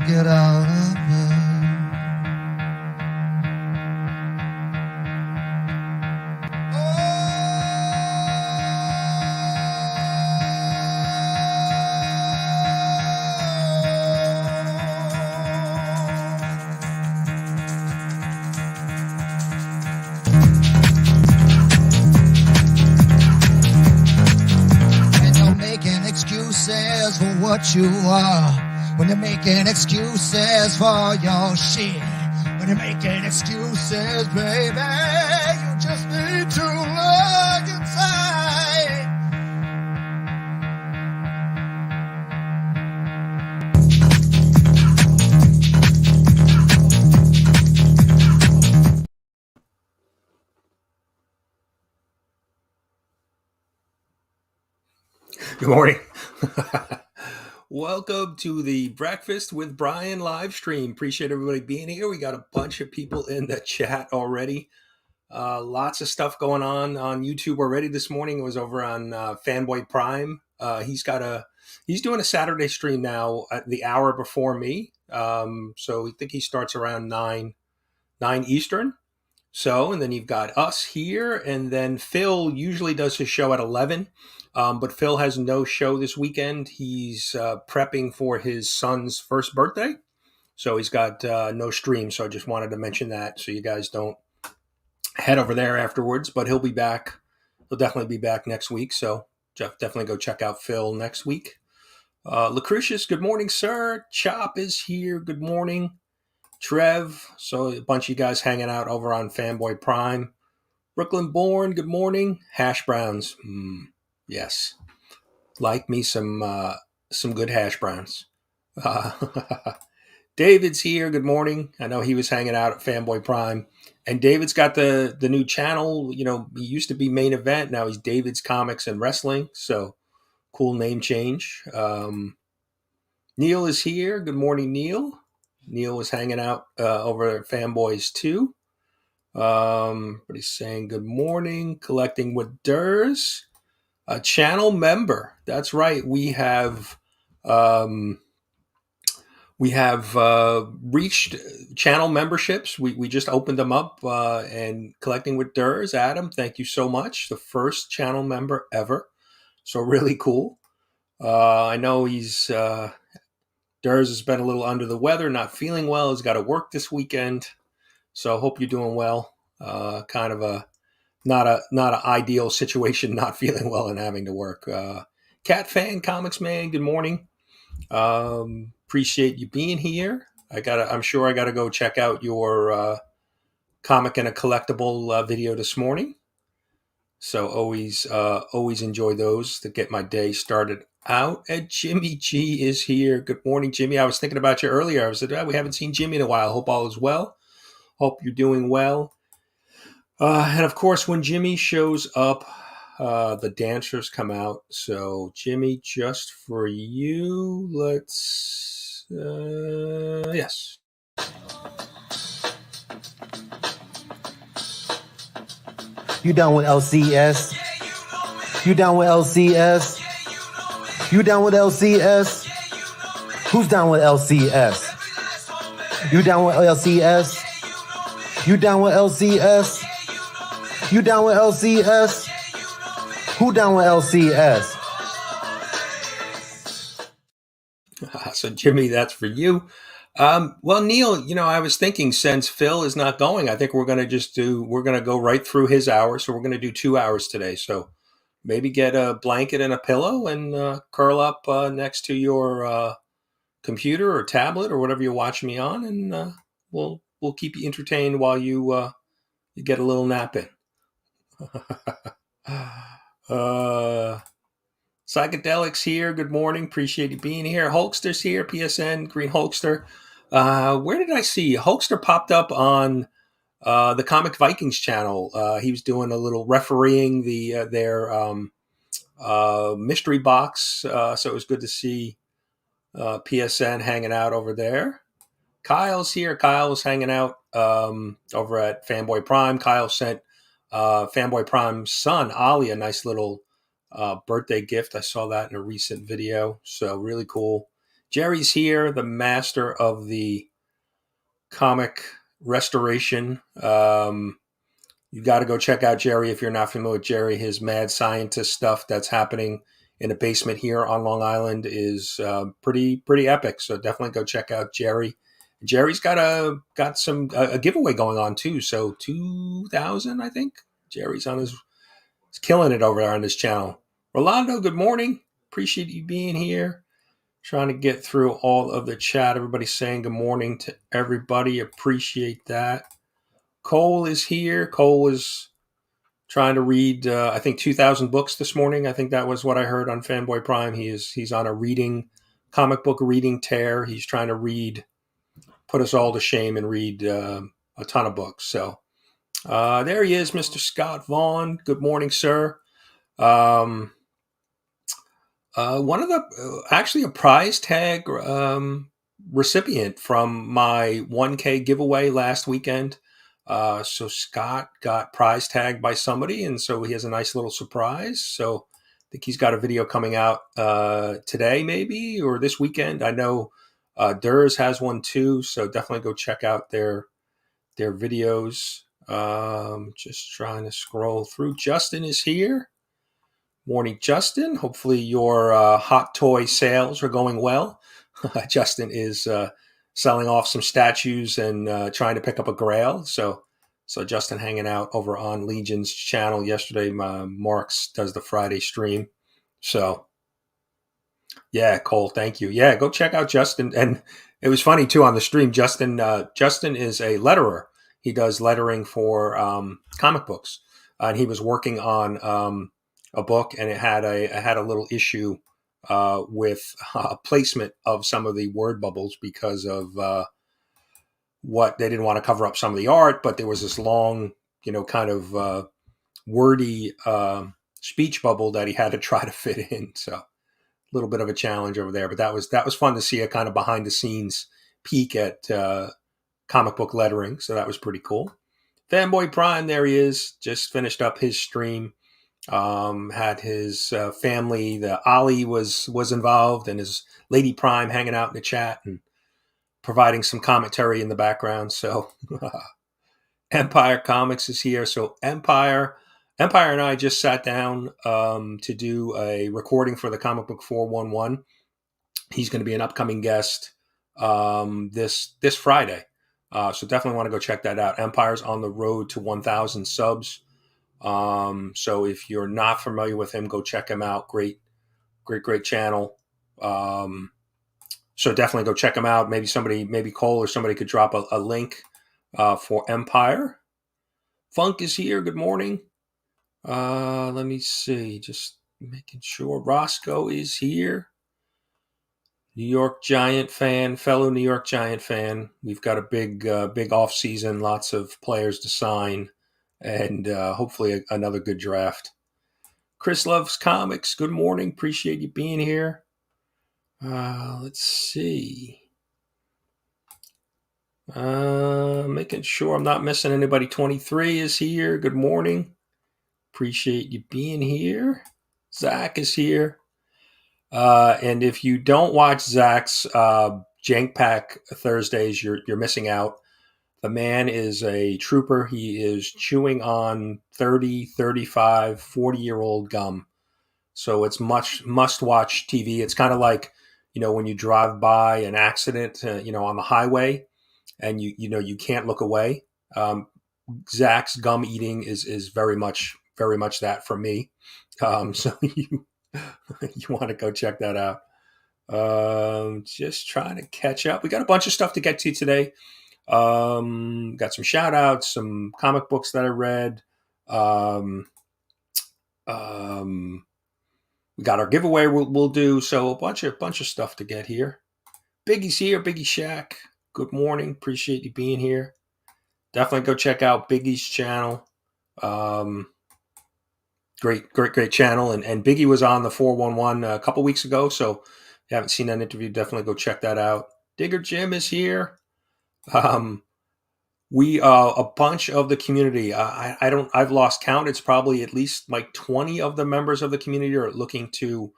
get out of bed. And you're making excuses for what you are. When you're making excuses for your shit. When you're making excuses, baby, you just need to look inside. Good morning. Welcome to the Breakfast with Brian live stream. Appreciate everybody being here. We got a bunch of people in the chat already. Lots of stuff going on YouTube already this morning. It was over on Fanboy Prime. He's doing a Saturday stream now at the hour before me. So I think he starts around 9 Eastern. So, and then you've got us here, and then Phil usually does his show at 11. But Phil has no show this weekend. He's prepping for his son's first birthday. So he's got no stream. So I just wanted to mention that so you guys don't head over there afterwards. But he'll be back. He'll definitely be back next week. So definitely go check out Phil next week. Lucretius, good morning, sir. Chop is here. Good morning. Trev. So a bunch of you guys hanging out over on Fanboy Prime. Brooklyn Born, good morning. Hash browns. Yes. Like me some good hash browns. David's here. Good morning. I know he was hanging out at Fanboy Prime. And David's got the new channel. You know, he used to be Main Event. Now he's David's Comics and Wrestling. So cool name change. Neil is here. Good morning, Neil. Neil was hanging out over at Fanboys too. But he's saying good morning. Collecting with Durs. A channel member. That's right. We have reached channel memberships. We just opened them up and collecting with Durs. Adam, thank you so much. The first channel member ever. So really cool. I know he's Durs has been a little under the weather, not feeling well. He's got to work this weekend. So I hope you're doing well. Kind of a not an ideal situation, not feeling well and having to work. Cat fan, comics man, good morning. Appreciate you being here. I'm sure I gotta go check out your comic and a collectible video this morning. So always enjoy those to get my day started out. And Jimmy G is here. Good morning, Jimmy. I was thinking about you earlier. I said, we haven't seen Jimmy in a while. Hope all is well. Hope you're doing well. And of course, when Jimmy shows up, the dancers come out. So Jimmy, just for you, let's, yes. You down with LCS? You down with LCS? You down with LCS? Who's down with LCS? You down with LCS? You down with LCS? You down with LCS? Who down with LCS? So Jimmy, that's for you. Well, Neil, I was thinking since Phil is not going, I think we're going to go right through his hour. So we're going to do 2 hours today. So maybe get a blanket and a pillow and curl up next to your computer or tablet or whatever you're watching me on. And we'll keep you entertained while you get a little nap in. Psychedelics here. Good morning. Appreciate you being here. Hulkster's here. PSN, Green Hulkster. Where did I see? Hulkster popped up on the Comic Vikings channel. He was doing a little refereeing their mystery box. So it was good to see PSN hanging out over there. Kyle's here. Kyle was hanging out over at Fanboy Prime. Kyle sent Fanboy Prime's son, Ollie, a nice little birthday gift. I saw that in a recent video. So really cool. Jerry's here, the master of the comic restoration. You got to go check out Jerry if you're not familiar with Jerry. His mad scientist stuff that's happening in the basement here on Long Island is pretty epic. So definitely go check out Jerry. Jerry's got a giveaway going on too. So 2,000, I think. Jerry's he's killing it over there on his channel. Rolando, good morning. Appreciate you being here. Trying to get through all of the chat. Everybody's saying good morning to everybody. Appreciate that. Cole is here. Cole was trying to read, I think, 2,000 books this morning. I think that was what I heard on Fanboy Prime. He's on a comic book reading tear. He's trying to put us all to shame and read a ton of books. So there he is, Mr. Scott Vaughn. Good morning, sir. One of actually a prize tag recipient from my 1K giveaway last weekend. So Scott got prize tagged by somebody, and so he has a nice little surprise. So I think he's got a video coming out today, maybe, or this weekend. I know Durs has one too, so definitely go check out their videos. Just trying to scroll through. Justin is here. Morning, Justin. Hopefully your hot toy sales are going well. Justin is selling off some statues and trying to pick up a grail. So Justin hanging out over on Legion's channel yesterday. Mark's does the Friday stream. So yeah, Cole, thank you. Yeah, go check out Justin. And it was funny too on the stream. Justin is a letterer. He does lettering for comic books, and he was working on a book, and it had a little issue with placement of some of the word bubbles because of what they didn't want to cover up some of the art, but there was this long, kind of wordy speech bubble that he had to try to fit in. So a little bit of a challenge over there, but that was fun to see a kind of behind the scenes peek at comic book lettering. So that was pretty cool. Fanboy Prime, there he is, just finished up his stream. Had his family, the Ollie was involved, and his Lady Prime hanging out in the chat and providing some commentary in the background. So Empire Comics is here. So Empire and I just sat down to do a recording for the Comic Book 411. He's going to be an upcoming guest this Friday. So definitely want to go check that out. Empire's on the road to 1,000 subs. So if you're not familiar with him, go check him out. Great channel. So definitely go check him out. Maybe Cole or somebody could drop a link for Empire. Funk is here. Good morning. Let me see. Just making sure. Roscoe is here. New York Giant fan, fellow New York Giant fan. We've got a big off season, lots of players to sign, and hopefully another good draft. Chris loves comics. Good morning. Appreciate you being here. Let's see. Making sure I'm not missing anybody. 23 is here. Good morning. Appreciate you being here. Zach is here. And if you don't watch Zach's Jank Pack Thursdays, you're missing out. The man is a trooper. He is chewing on 30, 35, 40-year-old gum. So it's must-watch TV. It's kind of like, when you drive by an accident, on the highway, and you can't look away. Zach's gum eating is very much that for me. So you want to go check that out. Just trying to catch up. We got a bunch of stuff to get to today. Got some shout outs, some comic books that I read. We got our giveaway we'll do. So a bunch of stuff to get here. Biggie's here, Biggie Shack. Good morning. Appreciate you being here. Definitely go check out Biggie's channel. Great channel. And Biggie was on the 411 a couple weeks ago. So if you haven't seen that interview, definitely go check that out. Digger Jim is here. We a bunch of the community. I've lost count. It's probably at least like 20 of the members of the community are looking to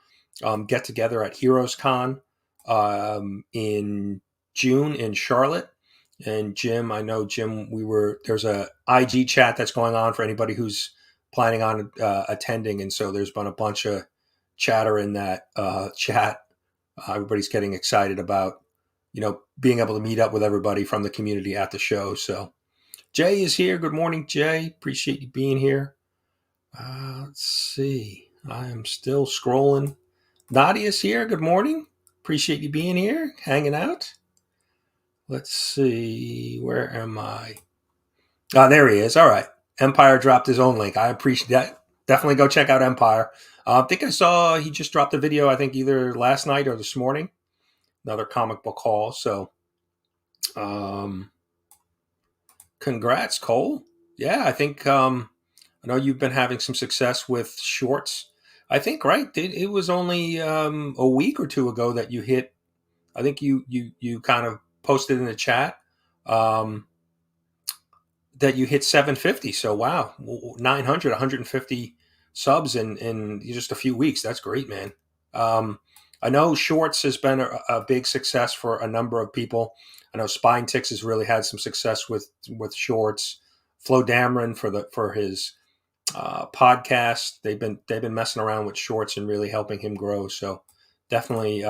get together at Heroes Con in June in Charlotte. And Jim, I know Jim, there's a IG chat that's going on for anybody who's planning on attending. And so there's been a bunch of chatter in that chat. Everybody's getting excited about, being able to meet up with everybody from the community at the show. So Jay is here. Good morning, Jay. Appreciate you being here. Let's see. I am still scrolling. Nadia's here. Good morning. Appreciate you being here, hanging out. Let's see. Where am I? Oh, there he is. All right. Empire dropped his own link. I appreciate that. Definitely go check out Empire. I think I saw he just dropped a video, I think either last night or this morning. Another comic book haul. So, congrats, Cole. Yeah, I think I know you've been having some success with shorts. I think, right? It was only a week or two ago that you hit. I think you kind of posted in the chat that you hit 750. So wow, 900, 150 subs in just a few weeks. That's great, man. I know Shorts has been a big success for a number of people. I know Spine Ticks has really had some success with Shorts. Flo Dameron for his podcast. They've been messing around with Shorts and really helping him grow. So definitely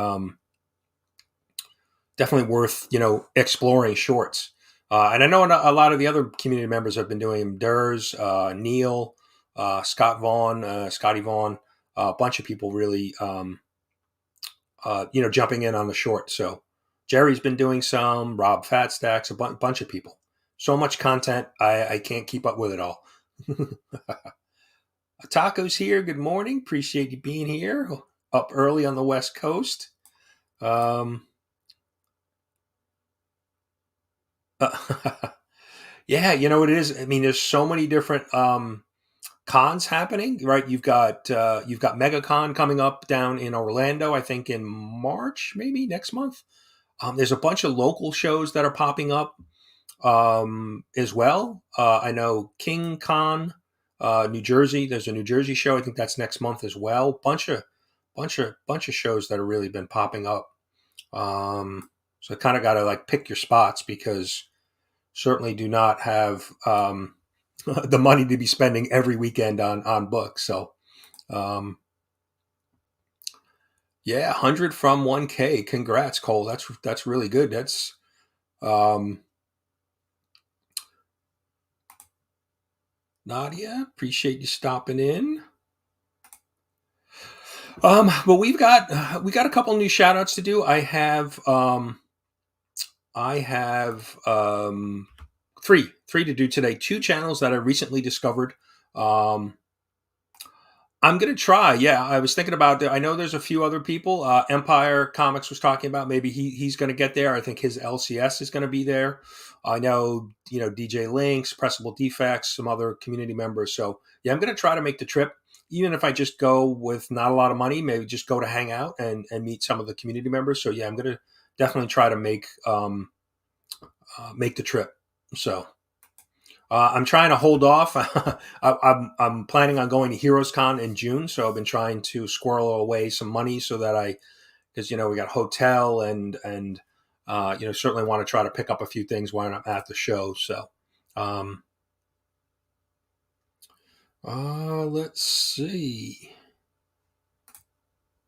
worth exploring Shorts. And I know a lot of the other community members have been doing Durs, Neil, Scotty Vaughn, a bunch of people really jumping in on the short. So Jerry's been doing some, Rob Fatstacks, a bunch of people. So much content, I can't keep up with it all. Taco's here. Good morning. Appreciate you being here. Up early on the West Coast. Yeah, it is. I mean, there's so many different cons happening, right? You've got MegaCon coming up down in Orlando, I think in March, maybe next month. There's a bunch of local shows that are popping up as well. I know King Con, New Jersey. There's a New Jersey show. I think that's next month as well. Bunch of shows that have really been popping up. So kind of got to pick your spots because certainly do not have the money to be spending every weekend on books. So, yeah, 100 from 1K. Congrats, Cole. That's really good. That's Nadia. Appreciate you stopping in. But we got a couple new shout outs to do. I have three to do today. 2 channels that I recently discovered. I'm going to try. Yeah, I was thinking about I know there's a few other people. Empire Comics was talking about maybe he's going to get there. I think his LCS is going to be there. I know, DJ Links, Pressable Defects, some other community members. So, yeah, I'm going to try to make the trip, even if I just go with not a lot of money, maybe just go to hang out and meet some of the community members. So, yeah, I'm going to definitely try to make the trip. So, I'm trying to hold off. I'm planning on going to Heroes Con in June, so I've been trying to squirrel away some money so that because we got hotel and certainly want to try to pick up a few things while I'm at the show. So, let's see.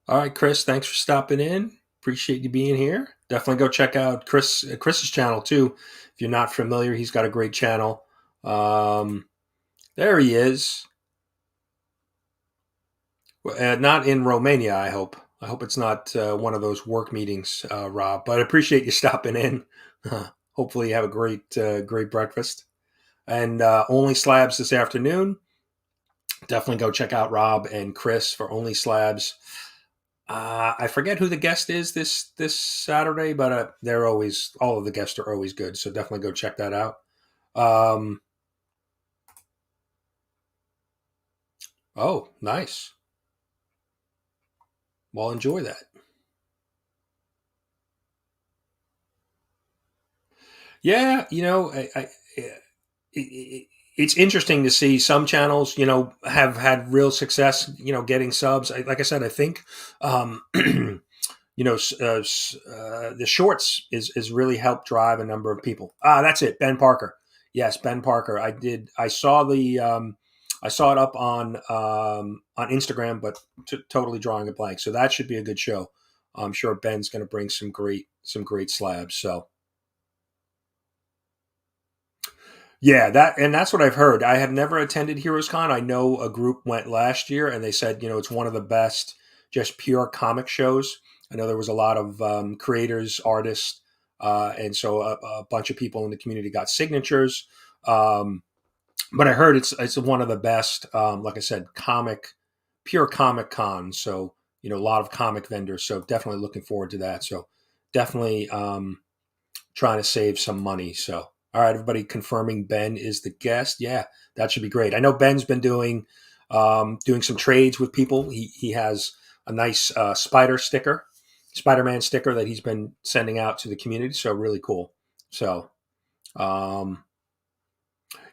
All right, Chris, thanks for stopping in. Appreciate you being here. Definitely go check out Chris's channel too. If you're not familiar, he's got a great channel. There he is. Not in Romania, I hope. I hope it's not one of those work meetings, Rob. But I appreciate you stopping in. Hopefully you have a great breakfast. And Only Slabs this afternoon. Definitely go check out Rob and Chris for Only Slabs. I forget who the guest is this Saturday, but all of the guests are always good. So definitely go check that out. Oh, nice. Well, enjoy that. Yeah, it's interesting to see some channels, have had real success, getting subs. Like I said, I think the shorts is really helped drive a number of people. That's it. Ben Parker. Yes, Ben Parker. I saw I saw it up on Instagram, but totally drawing a blank. So that should be a good show. I'm sure Ben's going to bring some great slabs. So yeah, that's what I've heard. I have never attended Heroes Con. I know a group went last year, and they said it's one of the best, just pure comic shows. I know there was a lot of creators, artists, and so a bunch of people in the community got signatures. But I heard it's one of the best. Like I said, pure comic con. So a lot of comic vendors. So definitely looking forward to that. So definitely trying to save some money. So. All right, everybody confirming Ben is the guest. Yeah, that should be great. I know Ben's been doing some trades with people. He has a nice Spider-Man sticker that he's been sending out to the community. So really cool. So,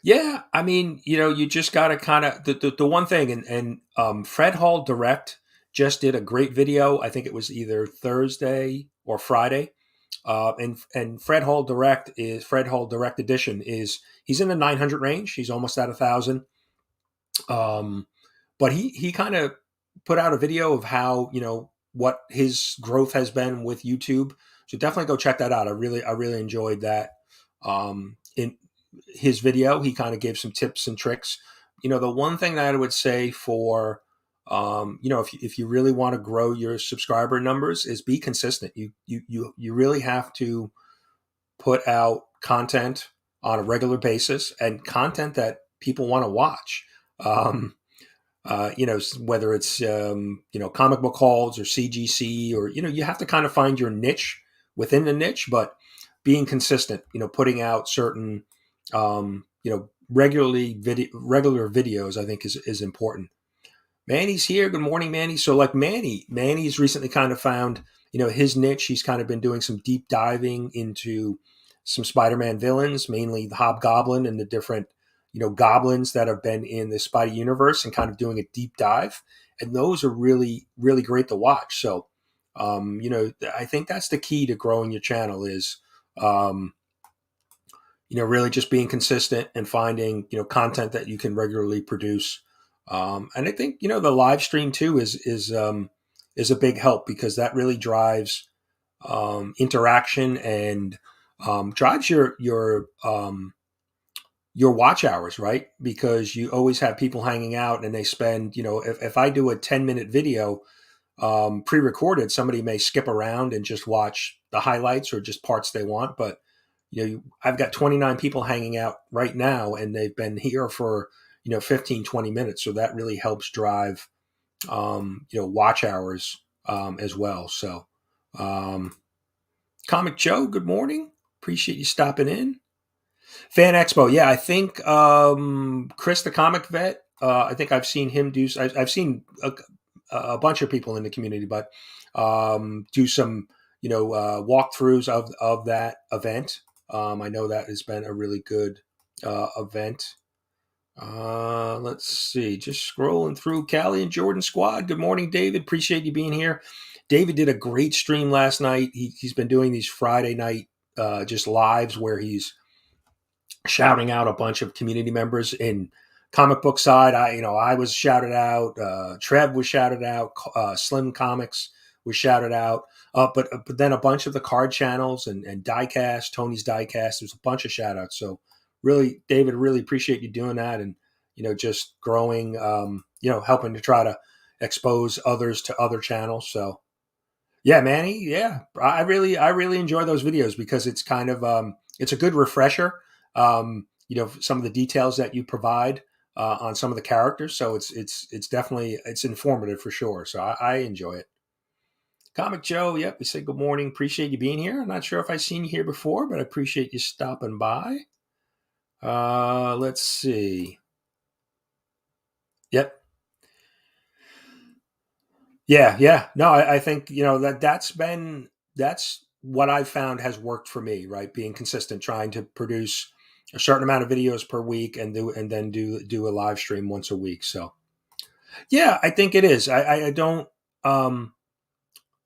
yeah, I mean, you just got to kind of the one thing, and Fred Hall Direct just did a great video. I think it was either Thursday or Friday. And Fred Hall Direct Edition he's in the 900 range. He's almost at 1,000. But he kind of put out a video of how what his growth has been with YouTube. So definitely go check that out. I really enjoyed that. In his video, he kind of gave some tips and tricks. The one thing that I would say for if you really want to grow your subscriber numbers is be consistent. You really have to put out content on a regular basis and content that people want to watch. Whether it's comic book hauls or CGC or you have to kind of find your niche within the niche, but being consistent. Putting out certain regular videos, I think is important. Manny's here. Good morning, Manny. So like Manny's recently kind of found, his niche. He's kind of been doing some deep diving into some Spider-Man villains, mainly the Hobgoblin and the different, goblins that have been in the Spidey universe, and kind of doing a deep dive. And those are really, really great to watch. So, I think that's the key to growing your channel is, really just being consistent and finding, content that you can regularly produce. And I think the live stream too is a big help, because that really drives interaction and drives your watch hours, right? Because you always have people hanging out, and they spend if I do a 10-minute video pre-recorded, somebody may skip around and just watch the highlights or just parts they want, but I've got 29 people hanging out right now, and they've been here for 15, 20 minutes. So that really helps drive, watch hours as well. So, Comic Joe, good morning. Appreciate you stopping in. Fan Expo. Yeah, I think Chris, the comic vet, I think I've seen him do, I've seen a bunch of people in the community, but do some, walkthroughs of that event. I know that has been a really good event. Let's see, just scrolling through. Callie and Jordan Squad. Good morning, David. Appreciate you being here. David did a great stream last night. He's been doing these Friday night just lives where he's shouting out a bunch of community members. In comic book side, I was shouted out. Trev was shouted out. Slim Comics was shouted out. But then a bunch of the card channels and Diecast, Tony's Diecast, there's a bunch of shout outs. So really, David, really appreciate you doing that, and just growing, helping to try to expose others to other channels. So yeah, Manny, yeah, I really enjoy those videos, because it's kind of it's a good refresher. Some of the details that you provide on some of the characters. So it's definitely, it's informative for sure. So I enjoy it. Comic Joe, yep, we say good morning. Appreciate you being here. I'm not sure if I've seen you here before, but I appreciate you stopping by. Let's see. Yep. Yeah. No, I think, that's what I've found has worked for me, right? Being consistent, trying to produce a certain amount of videos per week, and then do a live stream once a week. So yeah, I think it is. I don't,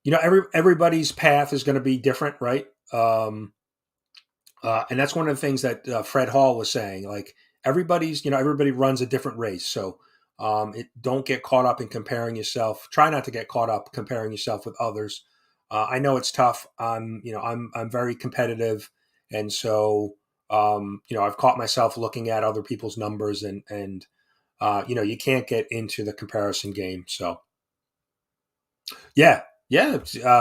everybody's path is going to be different, right? And that's one of the things that Fred Hall was saying. Like everybody runs a different race. So don't get caught up in comparing yourself. Try not to get caught up comparing yourself with others. I know it's tough. I'm very competitive, and so I've caught myself looking at other people's numbers, and you can't get into the comparison game. So yeah.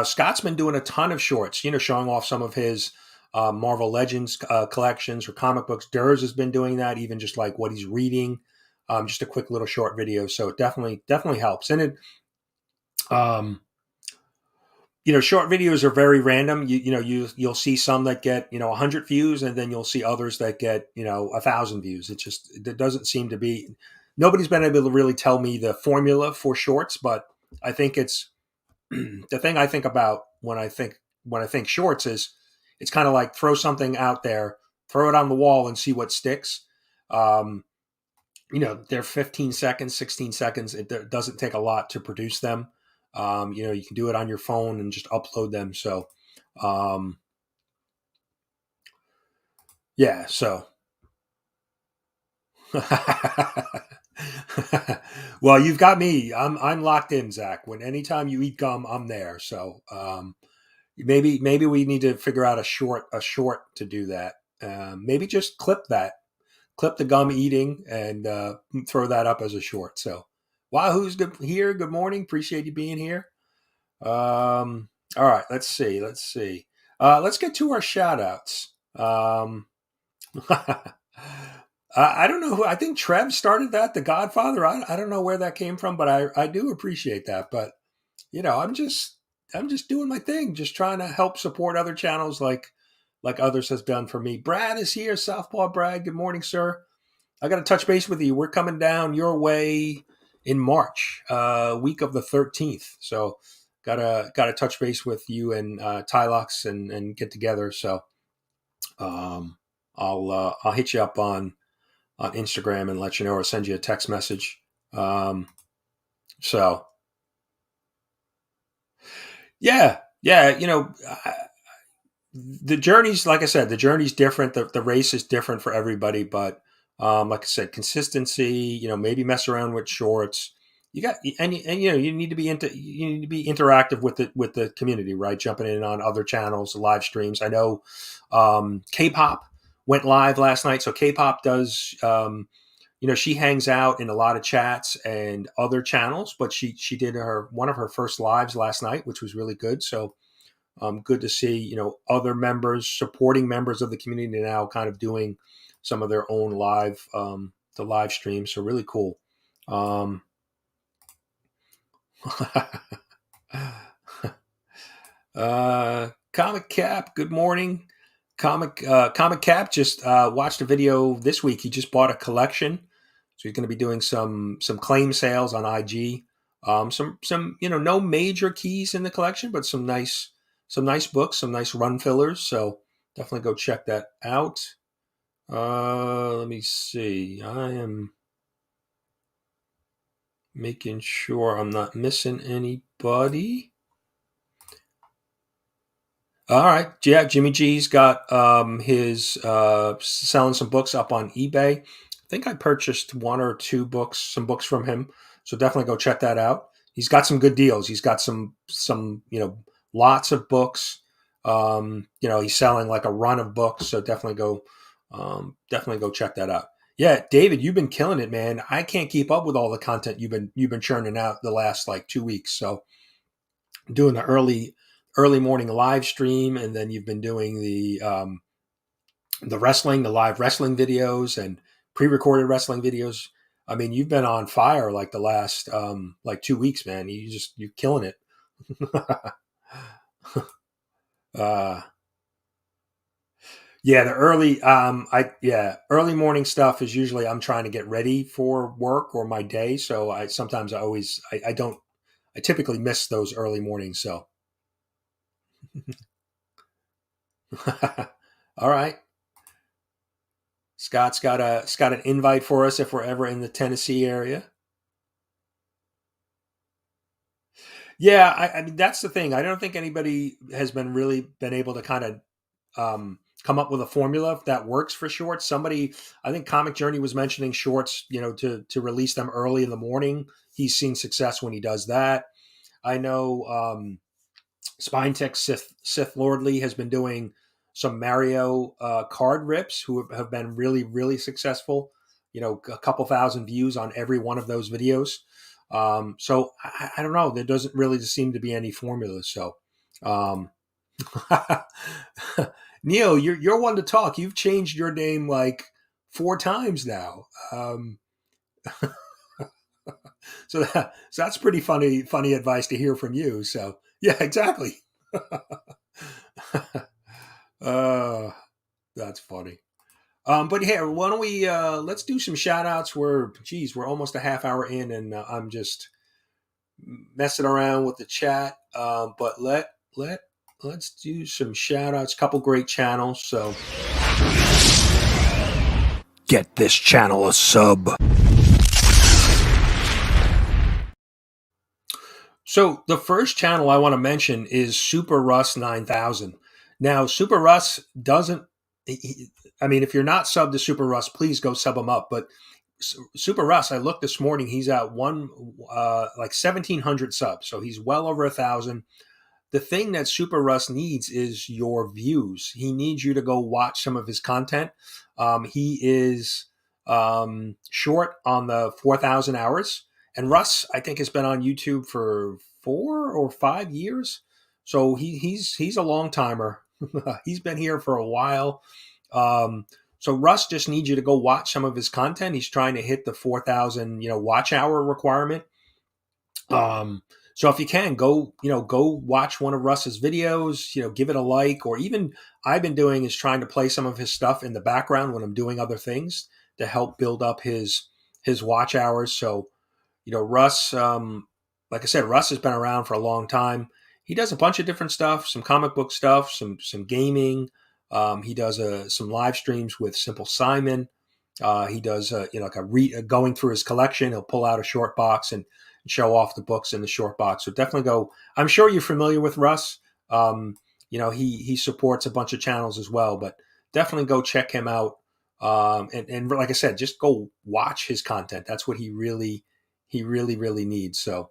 Scott's been doing a ton of shorts, showing off some of his Marvel Legends collections or comic books. Durs has been doing that, even just like what he's reading, just a quick little short video. So it definitely helps. And it, short videos are very random. You'll see some that get 100 views, and then you'll see others that get 1,000 views. It doesn't seem to be. Nobody's been able to really tell me the formula for shorts, but I think it's the thing I think about when I think shorts is it's kind of like throw something out there, throw it on the wall, and see what sticks. They're 15 seconds, 16 seconds. It doesn't take a lot to produce them. You can do it on your phone and just upload them. So, yeah. So, well, you've got me. I'm locked in, Zach. Anytime you eat gum, I'm there. So, maybe we need to figure out a short to do that. Maybe just clip the gum eating and throw that up as a short. So, Wahoo's good here. Good morning. Appreciate you being here. All right. Let's see. Let's get to our shout outs. I don't know who. I think Trev started that. The Godfather. I don't know where that came from, but I do appreciate that. But I'm just doing my thing, just trying to help support other channels like others has done for me. Brad is here. Southpaw Brad. Good morning, sir. I got to touch base with you. We're coming down your way in March, week of the 13th. So gotta touch base with you and Tylux and get together. So I'll hit you up on Instagram and let you know, or send you a text message. So yeah. The journey's, like I said, the journey's different. The race is different for everybody, but like I said, consistency. Maybe mess around with shorts. You got and you need to be interactive with the community, right? Jumping in on other channels, live streams. I know K-pop went live last night, so K-pop does. She hangs out in a lot of chats and other channels, but she did one of her first lives last night, which was really good. So. Good to see, other members, supporting members of the community now kind of doing some of their own the live stream. So really cool. Comic Cap, good morning. Comic Cap just watched a video this week. He just bought a collection. So he's going to be doing some claim sales on IG. Some no major keys in the collection, but some nice books, some nice run fillers. So definitely go check that out. Let me see. I am making sure I'm not missing anybody. All right. Yeah, Jimmy G's got his selling some books up on eBay. I think I purchased one or two books, some books from him. So definitely go check that out. He's got some good deals. He's got some lots of books. He's selling like a run of books. So definitely go check that out. Yeah, David, you've been killing it, man. I can't keep up with all the content you've been churning out the last like 2 weeks. So doing the early morning live stream, and then you've been doing the live wrestling videos and pre-recorded wrestling videos. I mean, you've been on fire like the last like 2 weeks, man. You're killing it. Yeah, the early morning stuff is usually I'm trying to get ready for work or my day. So I typically miss those early mornings. So. All right. Scott's got an invite for us if we're ever in the Tennessee area. Yeah, I mean that's the thing. I don't think anybody has been able to kind of come up with a formula that works for shorts. Somebody, I think Comic Journey was mentioning shorts, to release them early in the morning. He's seen success when he does that. I know Spine Tech Sith Lordly has been doing some Mario card rips who have been really, really successful. A couple thousand views on every one of those videos. So I don't know. There doesn't really seem to be any formula. So, um, Neil, you're one to talk. You've changed your name like 4 times now. So that's pretty funny advice to hear from you. So yeah, exactly. uh, that's funny. But here, why don't we let's do some shout outs. We're almost a half hour in, and I'm just messing around with the chat. But let's do some shout outs. Couple great channels. So get this channel a sub. So the first channel I want to mention is SuperRus 9000. Now, SuperRus doesn't. I mean, if you're not subbed to SuperRus, please go sub him up. But SuperRus, I looked this morning. He's at like 1,700 subs, so he's well over 1,000. The thing that SuperRus needs is your views. He needs you to go watch some of his content. He is short on the 4,000 hours. And Russ, I think, has been on YouTube for 4 or 5 years. So he's a long timer. He's been here for a while. So Russ just needs you to go watch some of his content. He's trying to hit the 4,000, watch hour requirement. So if you can go watch one of Russ's videos, give it a like, or even I've been doing is trying to play some of his stuff in the background when I'm doing other things to help build up his watch hours. So, Russ, like I said, Russ has been around for a long time. He does a bunch of different stuff, some comic book stuff, some gaming. He does some live streams with Simple Simon. He does going through his collection. He'll pull out a short box and show off the books in the short box. So definitely go. I'm sure you're familiar with Russ. He supports a bunch of channels as well, but definitely go check him out. And like I said, just go watch his content. That's what he really needs. So,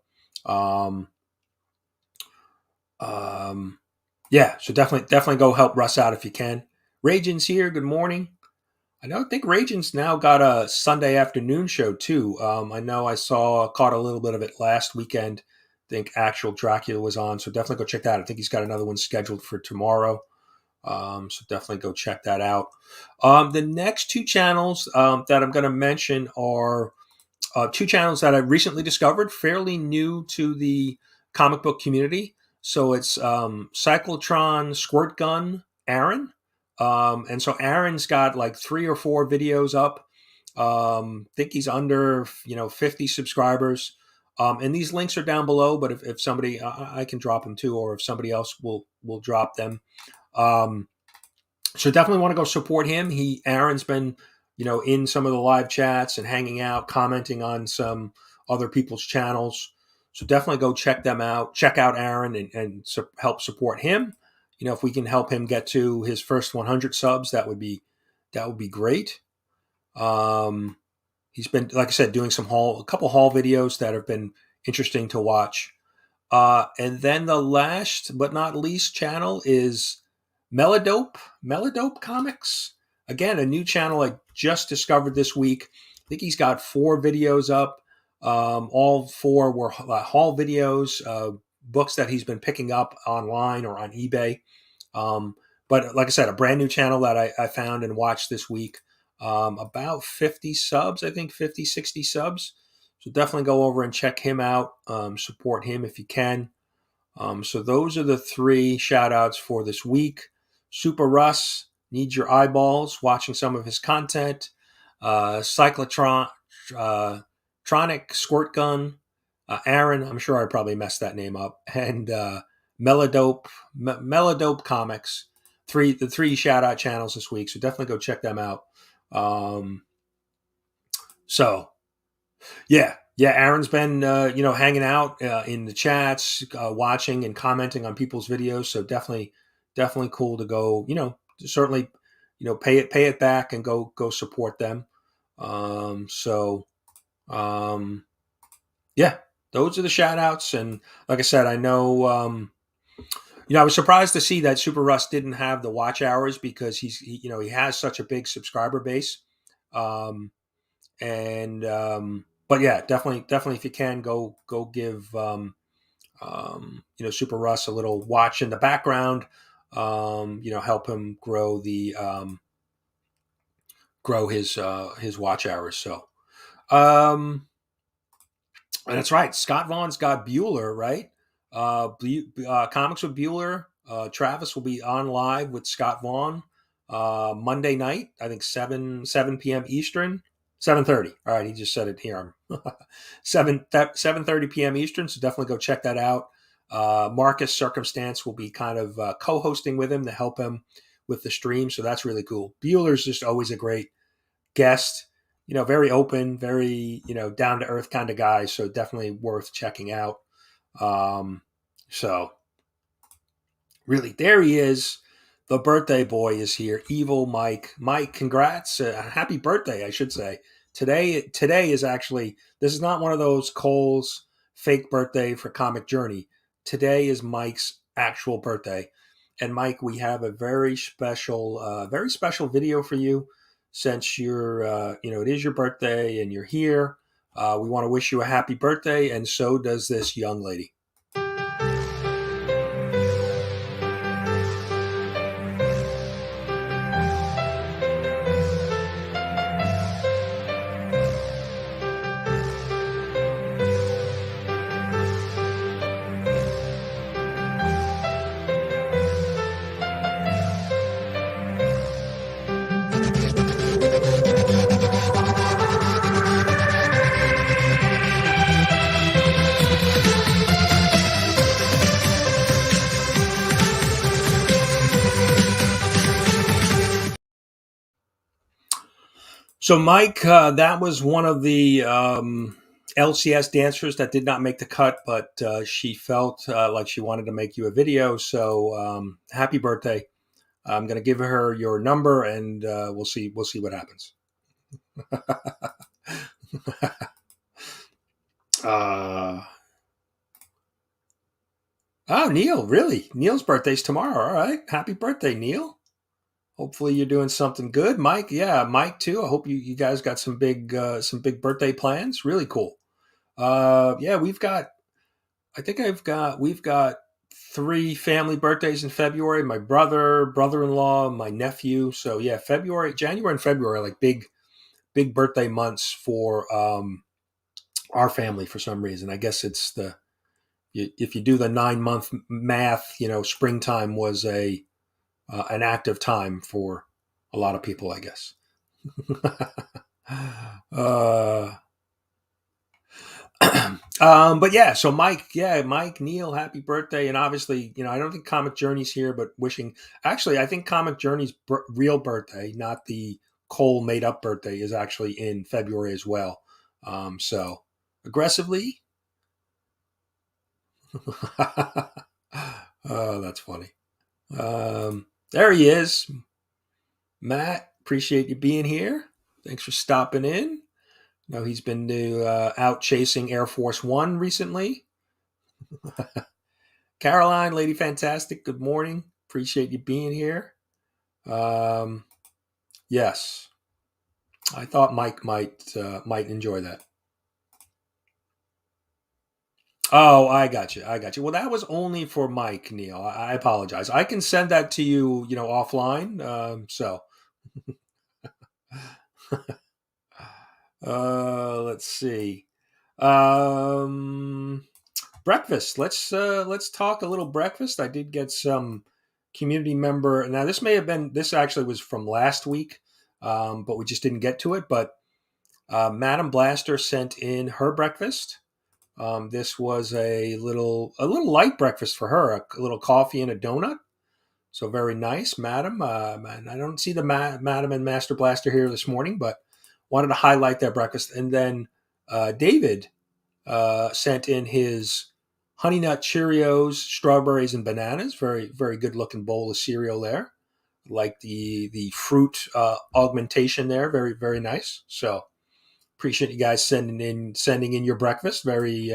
yeah. So definitely go help Russ out if you can. Raging's here. Good morning. I think Raging's now got a Sunday afternoon show too. I know I caught a little bit of it last weekend. I think Actual Dracula was on, so definitely go check that out. I think he's got another one scheduled for tomorrow. So definitely go check that out. The next 2 channels that I'm going to mention are 2 channels that I recently discovered, fairly new to the comic book community. So it's Cyclotron Squirt Gun Aaron. And so Aaron's got like 3 or 4 videos up. I think he's under 50 subscribers. And these links are down below, but if somebody, I can drop them too, or if somebody else will drop them. So definitely want to go support him. Aaron's been, in some of the live chats and hanging out, commenting on some other people's channels. So definitely go check them out. Check out Aaron and help support him. If we can help him get to his first 100 subs, that would be great. He's been, like I said, doing a couple haul videos that have been interesting to watch. And then the last but not least channel is Melodope Comics. Again, a new channel I just discovered this week. I think he's got 4 videos up. All 4 were haul videos, books that he's been picking up online or on eBay. But like I said, a brand new channel that I found and watched this week. About 50 subs, I think 50, 60 subs. So definitely go over and check him out. Support him if you can. So those are the 3 shout outs for this week. SuperRus needs your eyeballs watching some of his content. Cyclotronic Squirt Gun. Aaron, I'm sure I probably messed that name up. And Melodope Comics. The 3 shout out channels this week. So definitely go check them out. So yeah, Yeah, Aaron's been hanging out in the chats, watching and commenting on people's videos. So definitely cool to go. Certainly, pay it back and go support them. So yeah, those are the shout outs. And like I said, I know I was surprised to see that SuperRus didn't have the watch hours because he has such a big subscriber base. Um, and but yeah, definitely if you can go give Super Russ a little watch in the background, help him grow his watch hours. So and that's right, Scott Vaughn's got Bueller, right? Comics with Bueller. Travis will be on live with Scott Vaughn Monday night. I think 7 p.m. Eastern, 7:30. All right, he just said it here. 7:30 p.m. Eastern. So definitely go check that out. Marcus Circumstance will be kind of co-hosting with him to help him with the stream. So that's really cool. Bueller's just always a great guest. Very open, very down to earth kind of guy. So definitely worth checking out. So really, there he is. The birthday boy is here. Evil Mike. Mike, congrats. Happy birthday, I should say. Today is actually, this is not one of those Cole's fake birthday for Comic Journey. Today is Mike's actual birthday. And Mike, we have a very special video for you since you're, it is your birthday and you're here. We want to wish you a happy birthday, and so does this young lady. So, Mike, that was one of the LCS dancers that did not make the cut, but she felt like she wanted to make you a video. So, happy birthday! I'm going to give her your number, and we'll see what happens. Oh, Neil, really? Neil's birthday's tomorrow. All right, happy birthday, Neil. Hopefully you're doing something good, Mike. Yeah, Mike too. I hope you guys got some big birthday plans. Really cool. Yeah, we've got 3 family birthdays in February. My brother-in-law, my nephew. So yeah, January and February are like big birthday months for our family for some reason. I guess it's if you do the 9-month math, springtime was an active time for a lot of people, I guess. But yeah, so Mike, Neil, happy birthday. And obviously, I don't think Comic Journey's here, but actually, I think Comic Journey's real birthday, not the Cole made up birthday, is actually in February as well. So aggressively. Oh, that's funny. There he is. Matt, appreciate you being here. Thanks for stopping in. He's been out chasing Air Force One recently. Caroline, Lady Fantastic, good morning. Appreciate you being here. Yes, I thought Mike might enjoy that. Oh, I got you. Well, that was only for Mike, Neil. I apologize. I can send that to you, offline. So. Let's see. Breakfast. Let's talk a little breakfast. I did get some community member. Now this actually was from last week, but we just didn't get to it. But Madam Blaster sent in her breakfast. This was a little light breakfast for her. A little coffee and a donut. So very nice, Madam. And I don't see the Madam and Master Blaster here this morning, but wanted to highlight their breakfast. And then David sent in his Honey Nut Cheerios, strawberries, and bananas. Very, very good looking bowl of cereal there. Like the fruit augmentation there. Very, very nice. So appreciate you guys sending in your breakfast. Very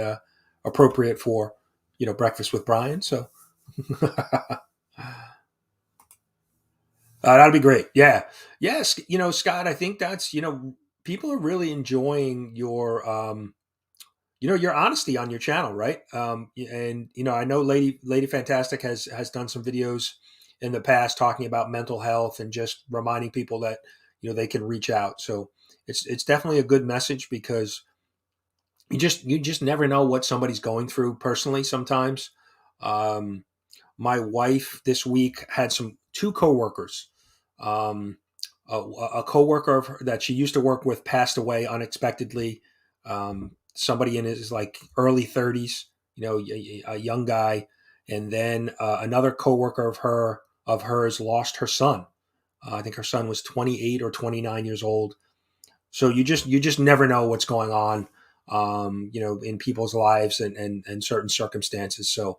appropriate for breakfast with Brian. So that'll be great. Yeah. Yes. Scott, I think that's people are really enjoying your your honesty on your channel, right? And I know Lady Fantastic has done some videos in the past talking about mental health and just reminding people that they can reach out. So it's definitely a good message because you just never know what somebody's going through personally. Sometimes, my wife this week had two coworkers. A coworker of her that she used to work with passed away unexpectedly. Somebody in his like early 30s, a young guy, and then another coworker of hers lost her son. I think her son was 28 or 29 years old. So you just never know what's going on, in people's lives and certain circumstances. So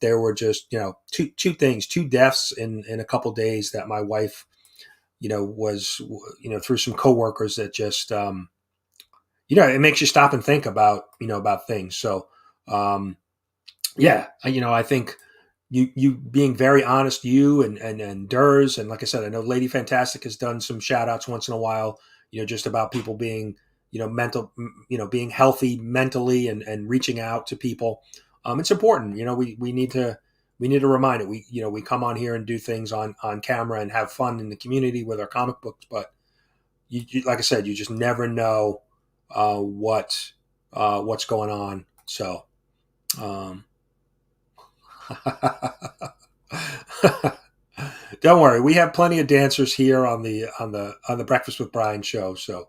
there were just two deaths in a couple days that my wife was through some coworkers that just it makes you stop and think about things. So I think you being very honest, you and Durs, and like I said, I know Lady Fantastic has done some shout outs once in a while, just about people being mental, being healthy mentally and reaching out to people. It's important. We need to remind it. We come on here and do things on camera and have fun in the community with our comic books, but you like I said, you just never know what's going on. So don't worry, we have plenty of dancers here on the Breakfast with Brian show. So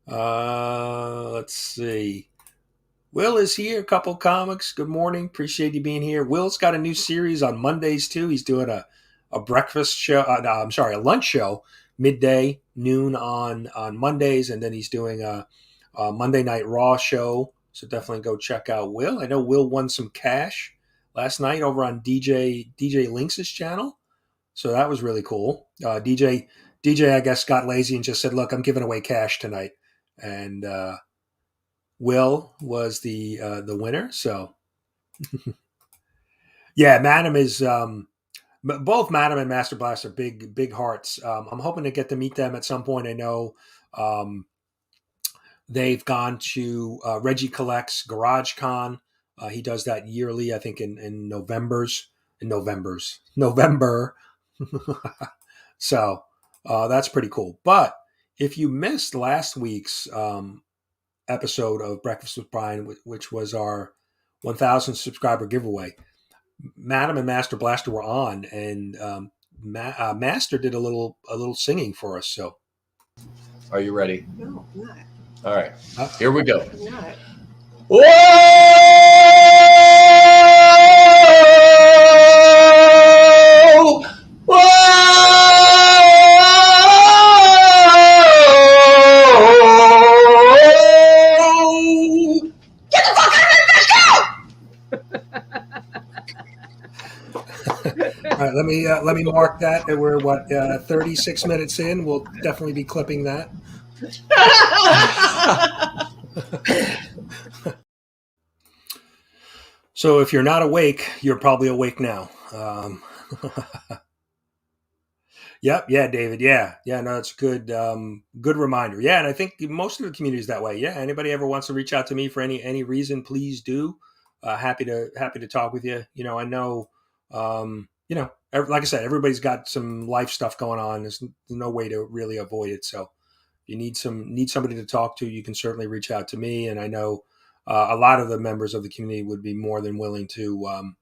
let's see. Will is here. A couple comics. Good morning. Appreciate you being here. Will's got a new series on Mondays too. He's doing a breakfast show. No, I'm sorry, a lunch show, midday, noon on Mondays, and then he's doing a Monday Night Raw show. So definitely go check out Will. I know Will won some cash last night over on DJ Lynx's channel. So that was really cool. DJ, I guess, got lazy and just said, "Look, I'm giving away cash tonight," and Will was the winner. So yeah, Madam is both Madam and Master Blast are big hearts. I'm hoping to get to meet them at some point. I know they've gone to Reggie Collects Garage Con. He does that yearly, I think in November. So that's pretty cool. But if you missed last week's episode of Breakfast with Brian, which was our 1,000 subscriber giveaway, Madam and Master Blaster were on, and Master did a little singing for us. So, are you ready? No, I'm not. All right, here we go. I'm not. Whoa! Get the fuck out of here! Let's go! All right, let me mark that. We're 36 minutes in. We'll definitely be clipping that. So if you're not awake, you're probably awake now. Yep. Yeah, David. Yeah. No, it's a good reminder. Yeah. And I think most of the community is that way. Yeah. Anybody ever wants to reach out to me for any reason, please do. Happy to talk with you. I know, like I said, everybody's got some life stuff going on. There's no way to really avoid it. So if you need somebody to talk to, you can certainly reach out to me. And I know a lot of the members of the community would be more than willing to,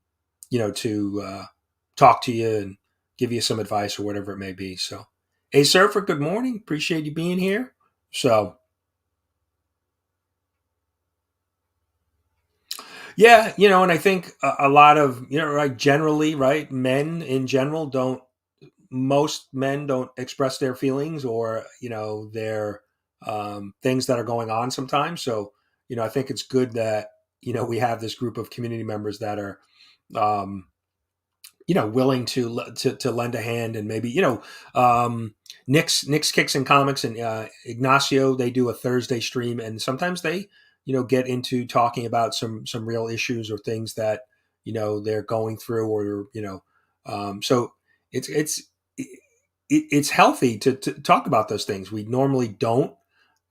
talk to you and give you some advice or whatever it may be. So, hey, Surfer, good morning. Appreciate you being here. So, yeah, and I think a lot of, right, generally, right, men in general most men don't express their feelings or, their things that are going on sometimes. So, I think it's good that, we have this group of community members that are, willing to lend a hand. And maybe, Nick's Kicks and Comics and Ignacio, they do a Thursday stream, and sometimes they, get into talking about some real issues or things that, they're going through, or, so it's healthy to talk about those things. We normally don't.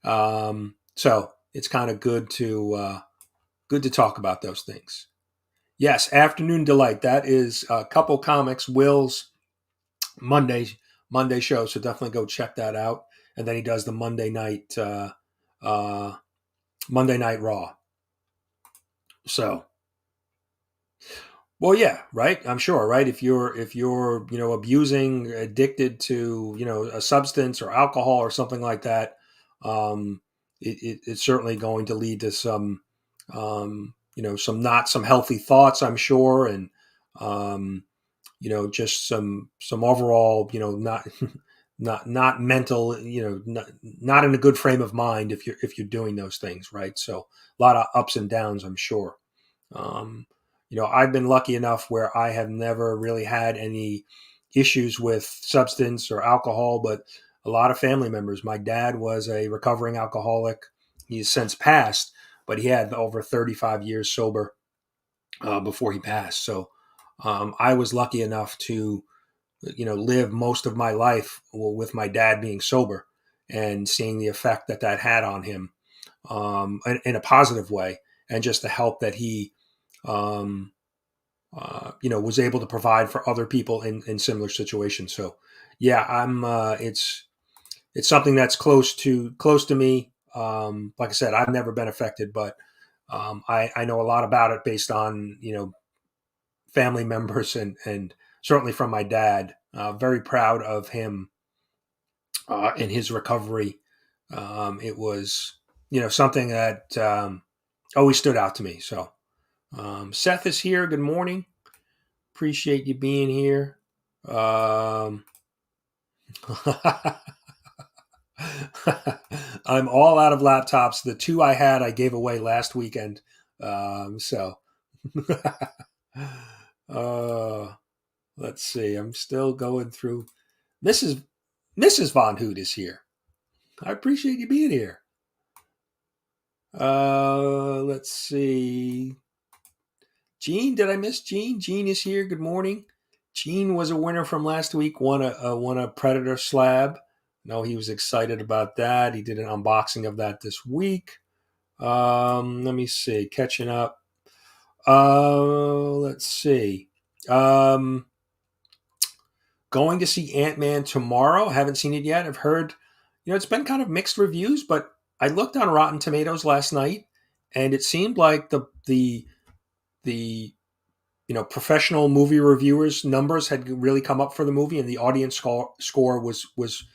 So it's kind of good to talk about those things. Yes, Afternoon Delight. That is Couple Comics, Will's Monday show. So definitely go check that out. And then he does the Monday night Raw. So, well, yeah, right. I'm sure, right. If you're abusing, addicted to a substance or alcohol or something like that, it's certainly going to lead to some some healthy thoughts, I'm sure, and just some overall, not mental, not in a good frame of mind if you're doing those things, right? So a lot of ups and downs, I'm sure. I've been lucky enough where I have never really had any issues with substance or alcohol, but a lot of family members. My dad was a recovering alcoholic. He's since passed, but he had over 35 years sober before he passed. So I was lucky enough to, live most of my life with my dad being sober and seeing the effect that had on him in a positive way, and just the help that he, was able to provide for other people in similar situations. So, yeah, it's something that's close to me. Like I said, I've never been affected, but I know a lot about it based on, family members and certainly from my dad. Very proud of him in his recovery. It was, something that always stood out to me. So Seth is here. Good morning. Appreciate you being here. I'm all out of laptops. The 2 I had, I gave away last weekend. So let's see. I'm still going through. Mrs. Von Hoot is here. I appreciate you being here. Let's see. Gene, did I miss Gene? Gene is here. Good morning. Gene was a winner from last week. Won a Predator slab. No, he was excited about that. He did an unboxing of that this week. Let me see. Catching up. Let's see. Going to see Ant-Man tomorrow. Haven't seen it yet. I've heard, it's been kind of mixed reviews, but I looked on Rotten Tomatoes last night, and it seemed like the professional movie reviewers numbers had really come up for the movie, and the audience score was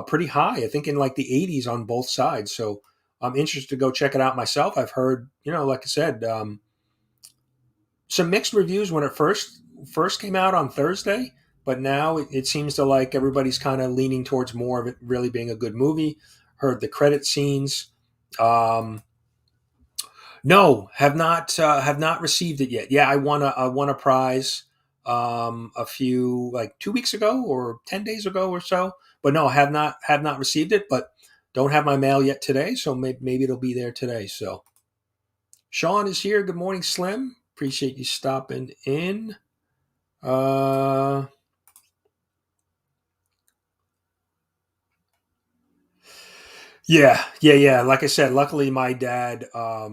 pretty high. I think in like the 80s on both sides. So I'm interested to go check it out myself. I've heard, like I said, some mixed reviews when it first came out on Thursday, but now it seems to like everybody's kind of leaning towards more of it really being a good movie. Heard the credit scenes. No, have not received it yet. Yeah, I won a prize a few, like 2 weeks ago or 10 days ago or so. But no, have not received it, but don't have my mail yet today, so maybe it'll be there today. So Sean is here. Good morning, Slim. Appreciate you stopping in. Yeah. Like I said, luckily my dad, I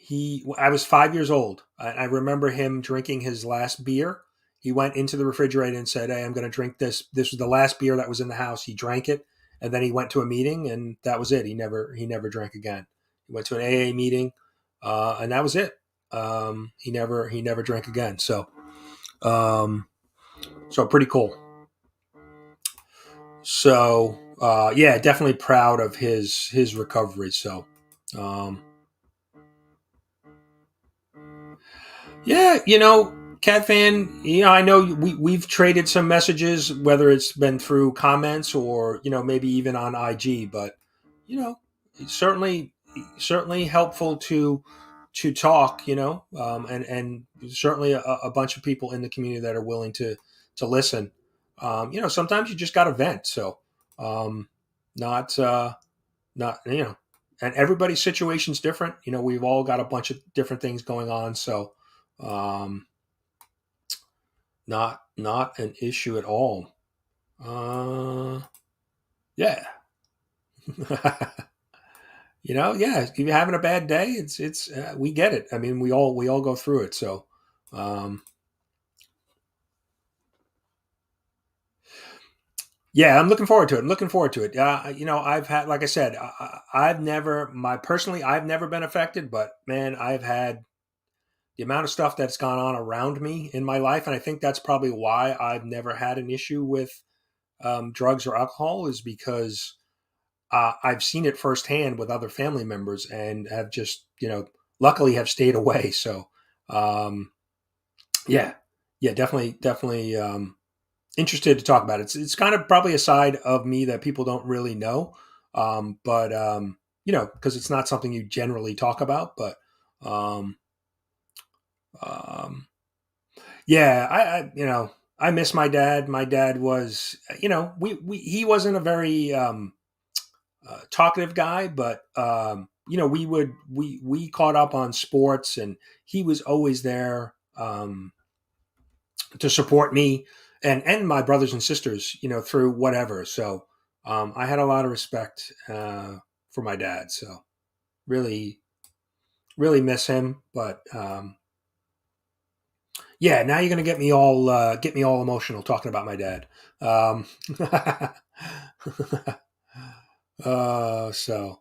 was 5 years old. I remember him drinking his last beer. He went into the refrigerator and said, "Hey, I'm going to drink this." This was the last beer that was in the house. He drank it, and then he went to a meeting, and that was it. He never drank again. He went to an AA meeting, and that was it. He never drank again. So, so pretty cool. So, yeah, definitely proud of his recovery. So, yeah, Cat Fan, I know we've traded some messages, whether it's been through comments or, maybe even on IG, but, you know, it's certainly helpful to talk, and certainly a bunch of people in the community that are willing to listen. Sometimes you just got to vent. So, not not and everybody's situation's different. We've all got a bunch of different things going on. So, not an issue at all. Yeah. Yeah, if you're having a bad day, it's we get it. I mean, we all go through it. So, yeah, I'm looking forward to it. I've had, like I said, I've never been affected, but man, I've had the amount of stuff that's gone on around me in my life, and I think that's probably why I've never had an issue with drugs or alcohol, is because I've seen it firsthand with other family members, and have just, luckily have stayed away. So, um, yeah, yeah, definitely interested to talk about it. It's kind of probably a side of me that people don't really know, but because it's not something you generally talk about. But um, um, yeah, I miss my dad. My dad was, we he wasn't a very talkative guy, but we caught up on sports, and he was always there to support me and my brothers and sisters, through whatever. So I had a lot of respect for my dad. So really, really miss him. But yeah, now you're gonna get me all emotional talking about my dad. Um, so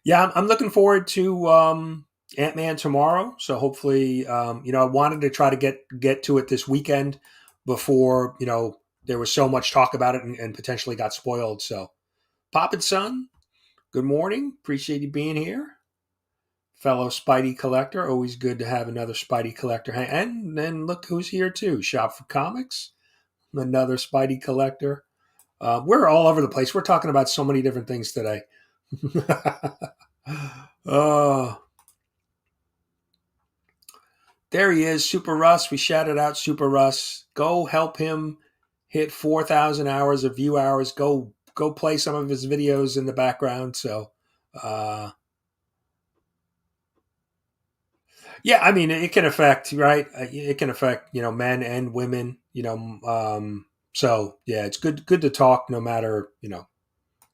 yeah, I'm looking forward to Ant-Man tomorrow. So hopefully, I wanted to try to get to it this weekend before, there was so much talk about it, and potentially got spoiled. So, Pop and Son, good morning. Appreciate you being here, fellow Spidey collector. Always good to have another Spidey collector. And then look who's here too. Shop for Comics, another Spidey collector. We're all over the place. We're talking about so many different things today. Oh, there he is, SuperRus. We shouted out SuperRus. Go help him hit 4,000 hours of view hours. Go play some of his videos in the background. So, uh, yeah, I mean, it can affect, right? It can affect, men and women. So yeah, it's good to talk, no matter,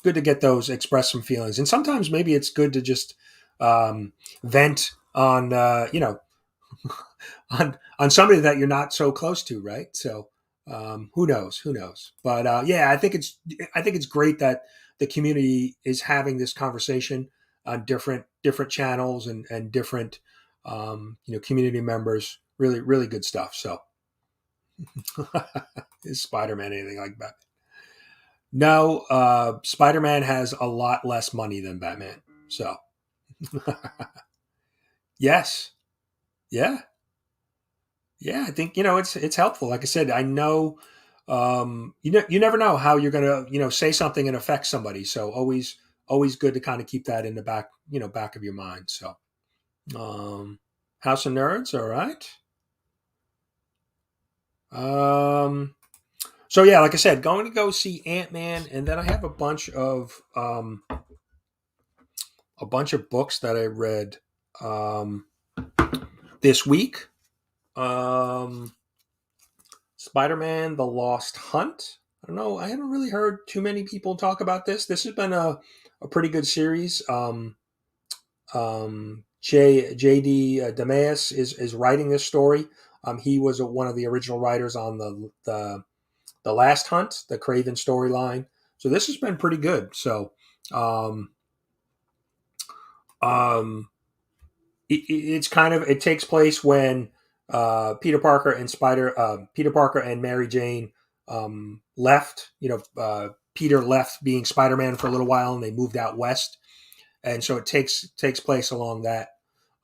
good to get those, express some feelings, and sometimes maybe it's good to just vent on, on somebody that you're not so close to, right? So who knows? But yeah, I think it's great that the community is having this conversation on different channels, and different community members. Really, really good stuff. So is Spider-Man anything like Batman? No, Spider-Man has a lot less money than Batman. So yes, yeah, yeah, I think, it's helpful. Like I said, I know, you never know how you're gonna, say something and affect somebody. So always good to kind of keep that in the back of your mind. So um, House of Nerds, all right. Um, so yeah, like I said, going to go see Ant-Man, and then I have a bunch of books that I read um, this week. Um, Spider-Man: The Lost Hunt. I don't know. I haven't really heard too many people talk about this. This has been a pretty good series. J.D. Demeas is writing this story. He was one of the original writers on the Last Hunt, the Craven storyline. So this has been pretty good. So um, um, it's kind of, it takes place when Peter Parker and Mary Jane left. Peter left being Spider-Man for a little while, and they moved out west, and so it takes place along that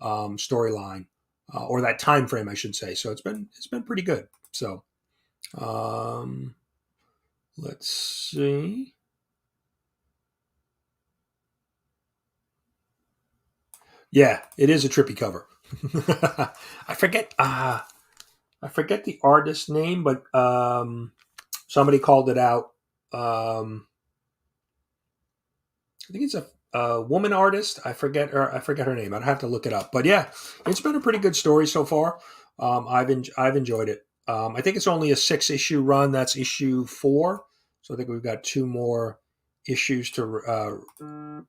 storyline, or that time frame, I should say. So it's been pretty good. So um, let's see. Yeah, it is a trippy cover. I forget the artist's name, but somebody called it out. I think it's a woman artist. I forget her name. I'd have to look it up. But yeah, it's been a pretty good story so far. I've enjoyed it. I think it's only a 6-issue run. That's issue 4. So I think we've got 2 more issues to.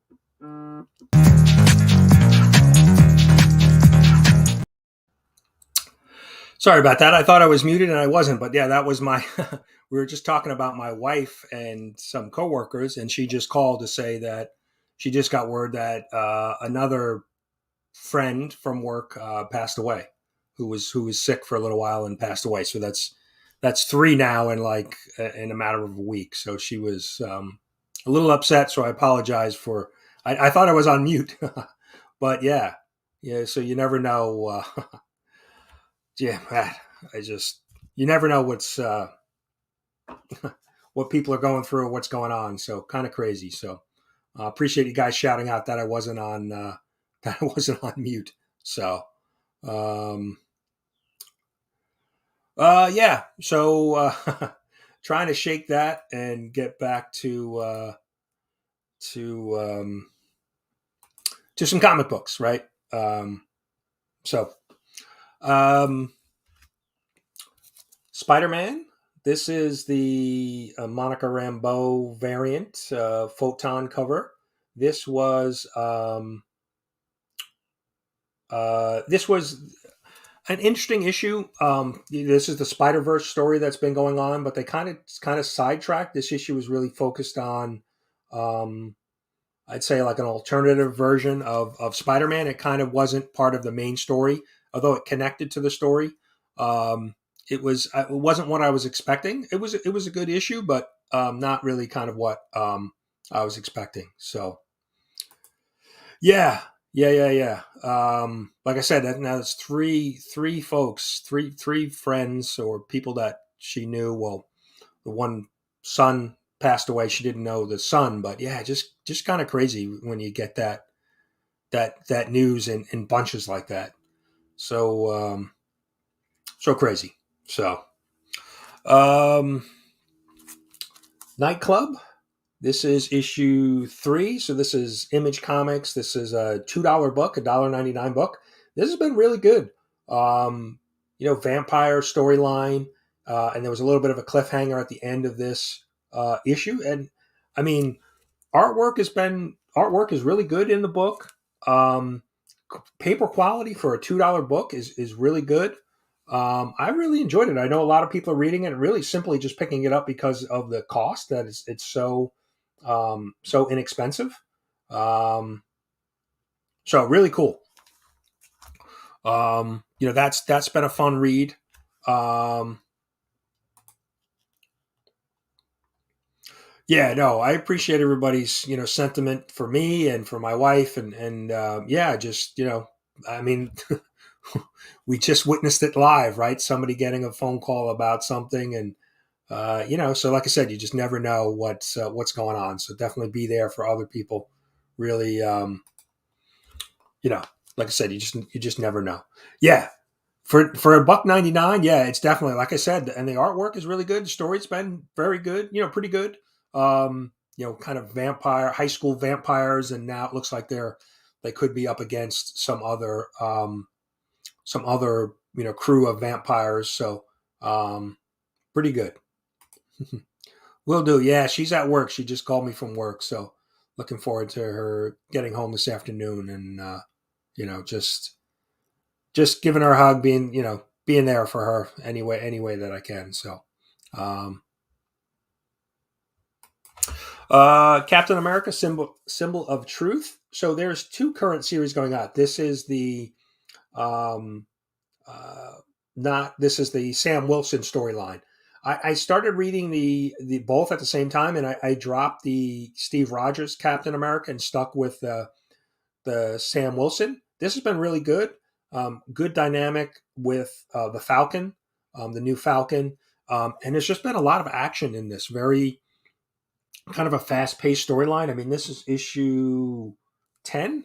Sorry about that. I thought I was muted and I wasn't. But yeah, that was my. We were just talking about my wife and some coworkers, and she just called to say that she just got word that another friend from work passed away, who was sick for a little while and passed away. So that's 3 now in a matter of a week. So she was a little upset. So I apologize for. I thought I was on mute, but yeah. So you never know. Yeah, you never know what people are going through or what's going on. So kind of crazy. So appreciate you guys shouting out that I wasn't on that I wasn't on mute. So yeah. So trying to shake that and get back to some comic books, right? So Spider-Man. This is the Monica Rambeau variant photon cover. This was an interesting issue. This is the Spider-Verse story that's been going on, but they kind of sidetracked. This issue was really focused on, I'd say, like an alternative version of Spider-Man. It kind of wasn't part of the main story, although it connected to the story. It wasn't what I was expecting. It was a good issue, but not really kind of what I was expecting. So yeah. Like I said, now it's three folks, three friends or people that she knew. Well, the one son passed away. She didn't know the son, but yeah, just kind of crazy when you get that news in bunches like that. So so crazy. So Nightclub. This is issue 3. So this is Image Comics. This is a $2 book, $1.99 book. This has been really good. Vampire storyline. And there was a little bit of a cliffhanger at the end of this issue. And I mean, artwork is really good in the book. Paper quality for a $2 book is really good. I really enjoyed it. I know a lot of people are reading it, really simply just picking it up because of the cost. That it's so inexpensive. So really cool. That's been a fun read. Yeah, no, I appreciate everybody's, sentiment for me and for my wife and yeah, just, I mean, we just witnessed it live, right? Somebody getting a phone call about something and so like I said, you just never know what's going on. So definitely be there for other people. Really, like I said, you just never know. Yeah, for $1.99, yeah, it's definitely like I said, and the artwork is really good. The story's been very good, pretty good. Kind of high school vampires, and now it looks like they could be up against some other crew of vampires. So pretty good. Will do. Yeah, she's at work. She just called me from work, so looking forward to her getting home this afternoon and just giving her a hug, being there for her any way that I can. So Captain America symbol of truth. So there's 2 current series going on. This is the this is the Sam Wilson storyline. I started reading the both at the same time, and I dropped the Steve Rogers Captain America and stuck with the Sam Wilson. This has been really good. Good dynamic with the Falcon, the new Falcon, and there's just been a lot of action in this. Very kind of a fast-paced storyline. I mean, this is issue 10.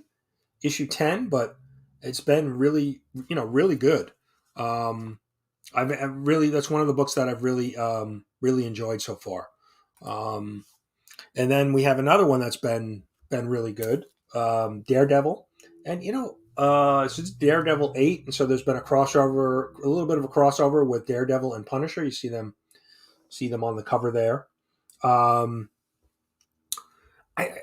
issue 10, but it's been really, really good. I've really, that's one of the books that I've really, really enjoyed so far. And then we have another one that's been really good, Daredevil, and it's Daredevil 8, and so there's been a little bit of a crossover with Daredevil and Punisher. You see them on the cover there. I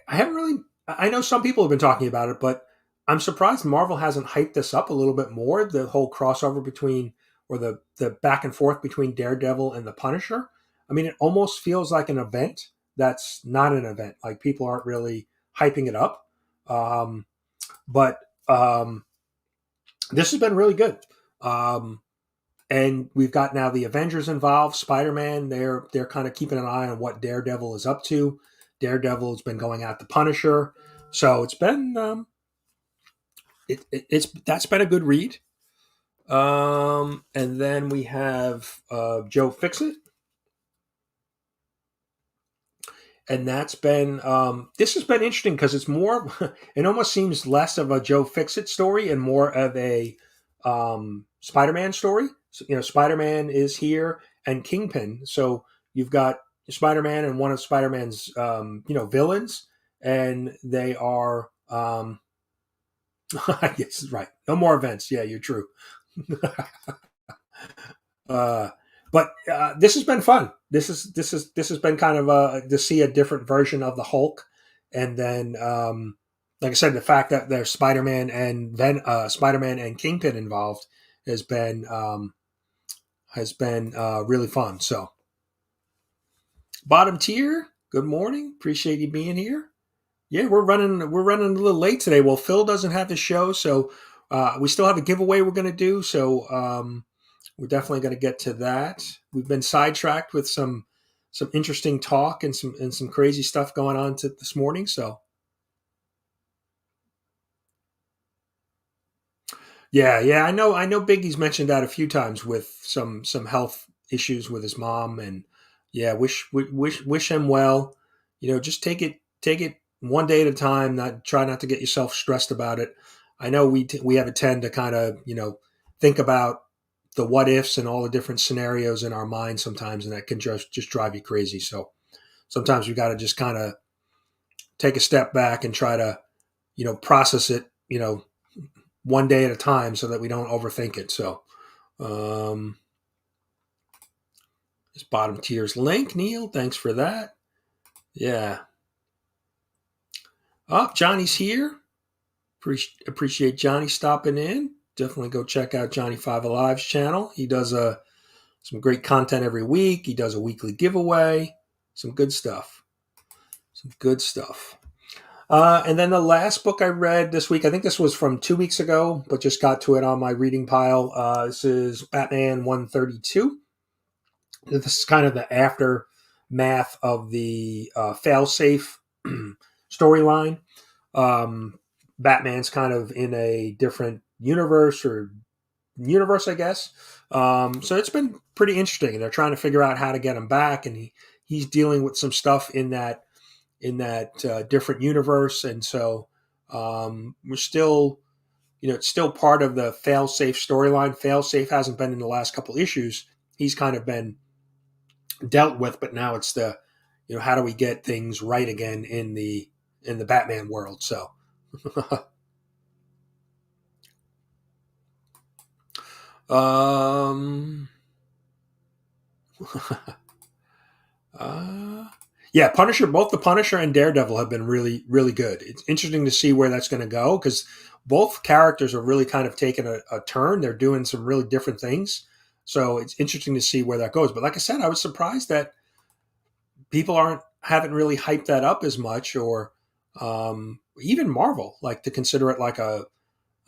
haven't really. I know some people have been talking about it, but I'm surprised Marvel hasn't hyped this up a little bit more. The whole crossover between, or the back and forth between Daredevil and the Punisher. I mean, it almost feels like an event that's not an event. Like people aren't really hyping it up. But this has been really good. And we've got now the Avengers involved. Spider-Man, they're kind of keeping an eye on what Daredevil is up to. Daredevil's been going at the Punisher, so it's been that's been a good read. And then we have Joe Fixit, and that's been this has been interesting because it's more. It almost seems less of a Joe Fixit story and more of a Spider-Man story. So, Spider-Man is here and Kingpin. So you've got Spider-Man and one of Spider-Man's villains, and they are I guess right. No more events. Yeah, you're true. But this has been fun. This has been kind of to see a different version of the Hulk, and then like I said, the fact that there's Spider-Man and Spider-Man and Kingpin involved has been really fun. So, bottom tier, good morning. Appreciate you being here. Yeah, we're running a little late today. Well, Phil doesn't have the show, so we still have a giveaway we're going to do. So we're definitely going to get to that. We've been sidetracked with some interesting talk and some crazy stuff going on this morning. So yeah, I know Biggie's mentioned that a few times with some health issues with his mom, and yeah, wish him well. Just take it one day at a time. Try not to get yourself stressed about it. I know we have a tend to kind of think about the what ifs and all the different scenarios in our mind sometimes, and that can just drive you crazy. So sometimes we got to just kind of take a step back and try to process it one day at a time so that we don't overthink it. So this bottom tier's link, Neil, thanks for that. Yeah. Oh, Johnny's here. Appreciate Johnny stopping in. Definitely go check out Johnny 5 Alive's channel. He does some great content every week. He does a weekly giveaway. Some good stuff. And then the last book I read this week, I think this was from 2 weeks ago, but just got to it on my reading pile. This is Batman 132. This is kind of the aftermath of the failsafe storyline. Batman's kind of in a different universe, I guess. So it's been pretty interesting. They're trying to figure out how to get him back, and he's dealing with some stuff in that different universe. And so we're still, it's still part of the failsafe storyline. Failsafe hasn't been in the last couple issues. He's kind of been dealt with, but now it's the, how do we get things right again in the Batman world? So yeah, Punisher, both the Punisher and Daredevil have been really, really good. It's interesting to see where that's going to go because both characters are really kind of taking a turn. They're doing some really different things. So it's interesting to see where that goes. But like I said, I was surprised that people haven't really hyped that up as much, or even Marvel, like to consider it like like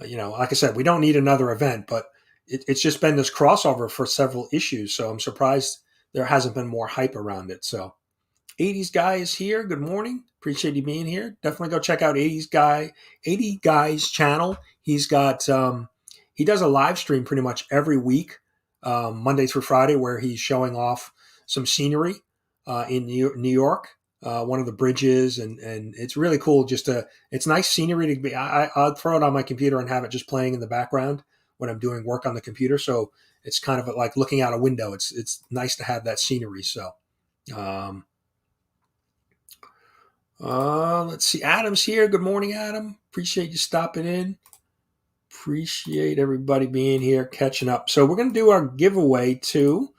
I said, we don't need another event, but it's just been this crossover for several issues. So I'm surprised there hasn't been more hype around it. So 80s Guy is here. Good morning. Appreciate you being here. Definitely go check out 80 Guy's channel. He's got, he does a live stream pretty much every week, Monday through Friday, where he's showing off some scenery in New York. one of the bridges, and it's really cool. It's nice scenery to be. I'll throw it on my computer and have it just playing in the background when I'm doing work on the computer. So it's kind of like looking out a window. It's nice to have that scenery. So, let's see. Adam's here. Good morning, Adam. Appreciate you stopping in. Appreciate everybody being here, catching up. So we're going to do our giveaway too.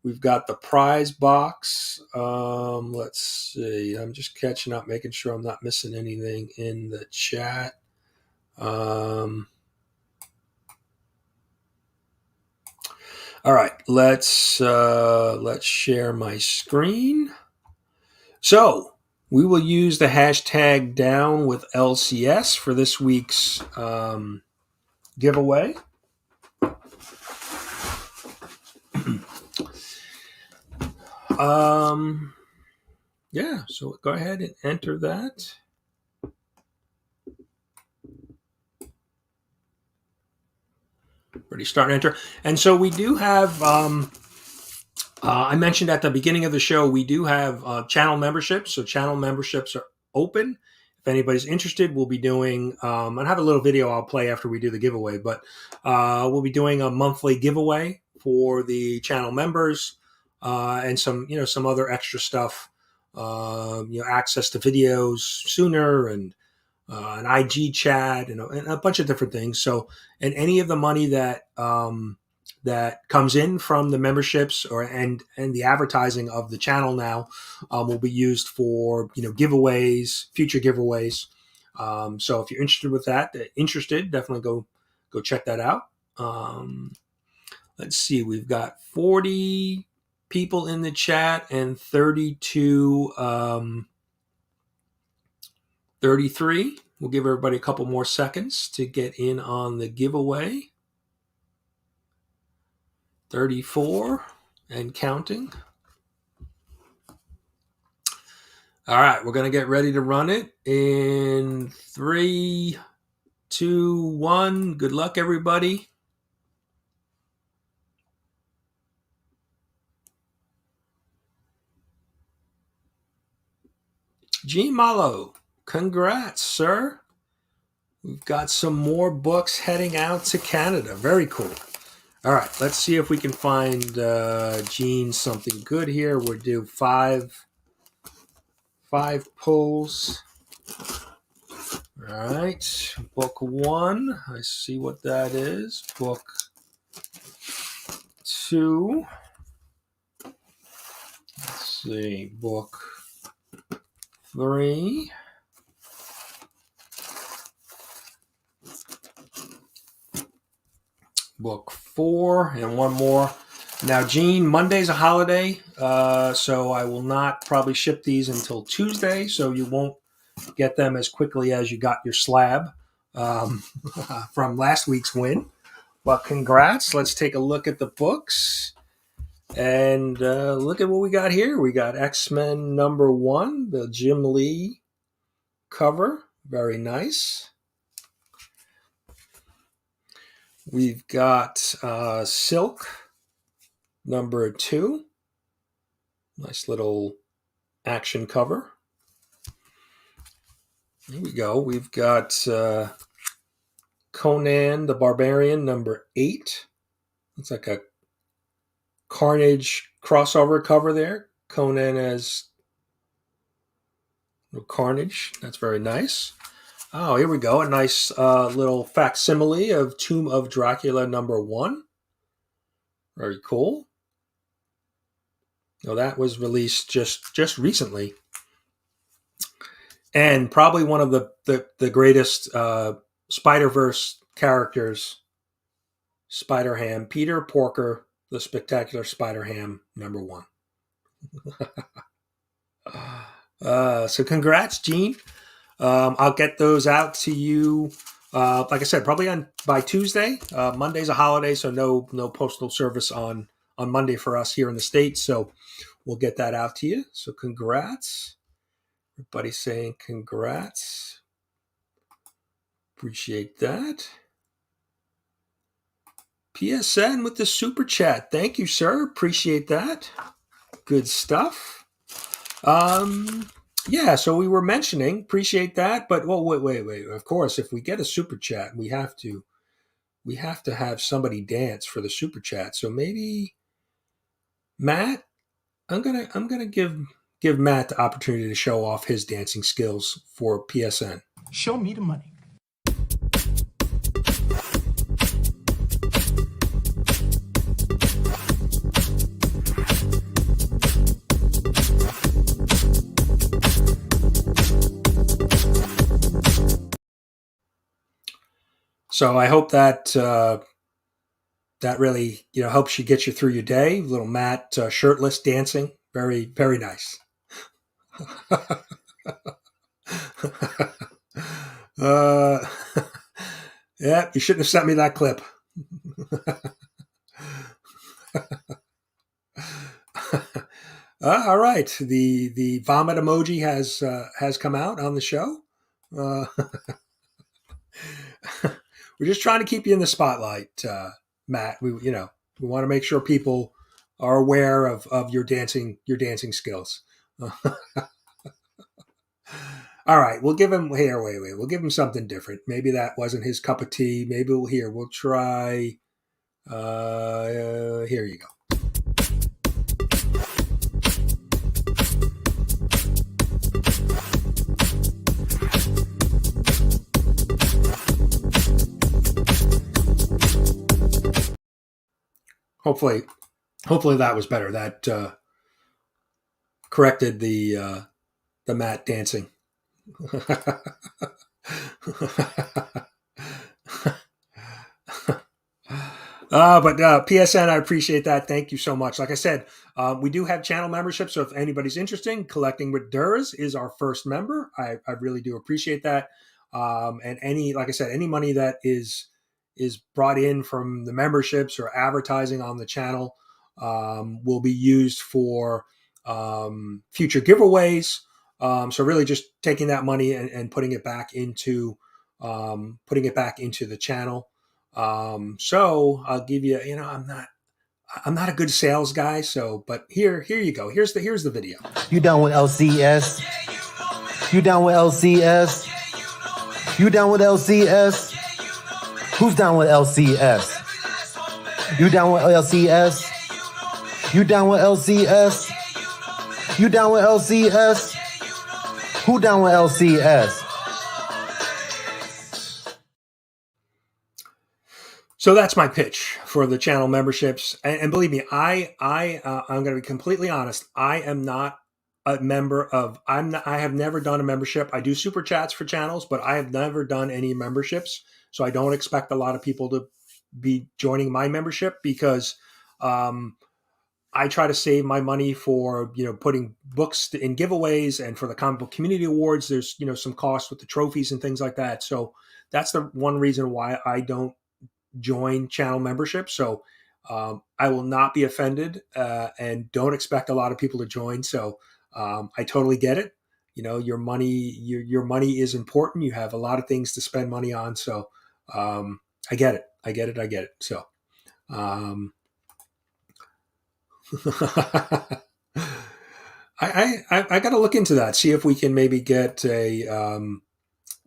We've got the prize box. Let's see. I'm just catching up, making sure I'm not missing anything in the chat. All right, let's share my screen. So we will use the hashtag down with LCS for this week's giveaway. Yeah, so go ahead and enter that. Already starting to enter. And so we do have, I mentioned at the beginning of the show, we do have channel memberships. So channel memberships are open. If anybody's interested, we'll be doing, I have a little video I'll play after we do the giveaway, but we'll be doing a monthly giveaway for the channel members and some other extra stuff, access to videos sooner and an IG chat and a bunch of different things. So, and any of the money that that comes in from the memberships and the advertising of the channel now will be used for giveaways, future giveaways. So if you're interested, definitely go check that out. Let's see, we've got 40 people in the chat and 33. We'll give everybody a couple more seconds to get in on the giveaway. 34 and counting. All right, we're going to get ready to run it in 3, 2, 1. Good luck, everybody. Gene Malo, congrats, sir. We've got some more books heading out to Canada. Very cool. All right, let's see if we can find Gene something good here. We'll do five pulls. All right, book 1. I see what that is. Book 2. Let's see, book 3. Book 4 and one more. Now, Gene, Monday's a holiday, so I will not probably ship these until Tuesday, so you won't get them as quickly as you got your slab from last week's win. But congrats. Let's take a look at the books and look at what we got here. We got X-Men #1, the Jim Lee cover. Very nice. We've got Silk #2. Nice little action cover. Here we go. We've got Conan the Barbarian #8. Looks like a Carnage crossover cover there. Conan as Carnage. That's very nice. Oh, here we go. A nice little facsimile of Tomb of Dracula #1. Very cool. Now that was released just recently. And probably one of the greatest Spider-Verse characters, Spider-Ham, Peter Porker, the Spectacular Spider-Ham #1. So congrats, Gene. I'll get those out to you, like I said, probably by Tuesday. Monday's a holiday, so no postal service on Monday for us here in the States. So we'll get that out to you. So congrats. Everybody's saying congrats. Appreciate that. PSN with the super chat. Thank you, sir. Appreciate that. Good stuff. Yeah, so we were mentioning, appreciate that, but well, wait. Of course, if we get a super chat, we have to have somebody dance for the super chat. So maybe Matt, I'm gonna give Matt the opportunity to show off his dancing skills for PSN. Show me the money. So I hope that that really helps you get you through your day. Little Matt shirtless dancing, very very nice. uh, yeah, you shouldn't have sent me that clip. All right, the vomit emoji has come out on the show. Uh, we're just trying to keep you in the spotlight, Matt. We want to make sure people are aware of your dancing skills. All right, we'll give him here. Wait. We'll give him something different. Maybe that wasn't his cup of tea. Maybe we'll try. Here you go. Hopefully that was better. That corrected the Matt dancing. But PSN, I appreciate that. Thank you so much. Like I said, we do have channel membership. So if anybody's interested, Collecting with Durs is our first member. I really do appreciate that. And like I said, any money that is brought in from the memberships or advertising on the channel will be used for future giveaways. So really just taking that money and putting it back into the channel. So I'll give you, I'm not a good sales guy. So, but here you go. Here's the video. You down with LCS? You down with LCS? You down with LCS? Who's down with LCS? You down with LCS? You down with LCS? You down with LCS? Who down with LCS? So that's my pitch for the channel memberships. And believe me, I'm going to be completely honest. I am not a member of. I have never done a membership. I do super chats for channels, but I have never done any memberships. So I don't expect a lot of people to be joining my membership because I try to save my money for putting books in giveaways and for the comic book community awards. There's some costs with the trophies and things like that. So that's the one reason why I don't join channel membership. So I will not be offended and don't expect a lot of people to join. So I totally get it. Your money is important. You have a lot of things to spend money on. So I get it. So I got to look into that. See if we can maybe get a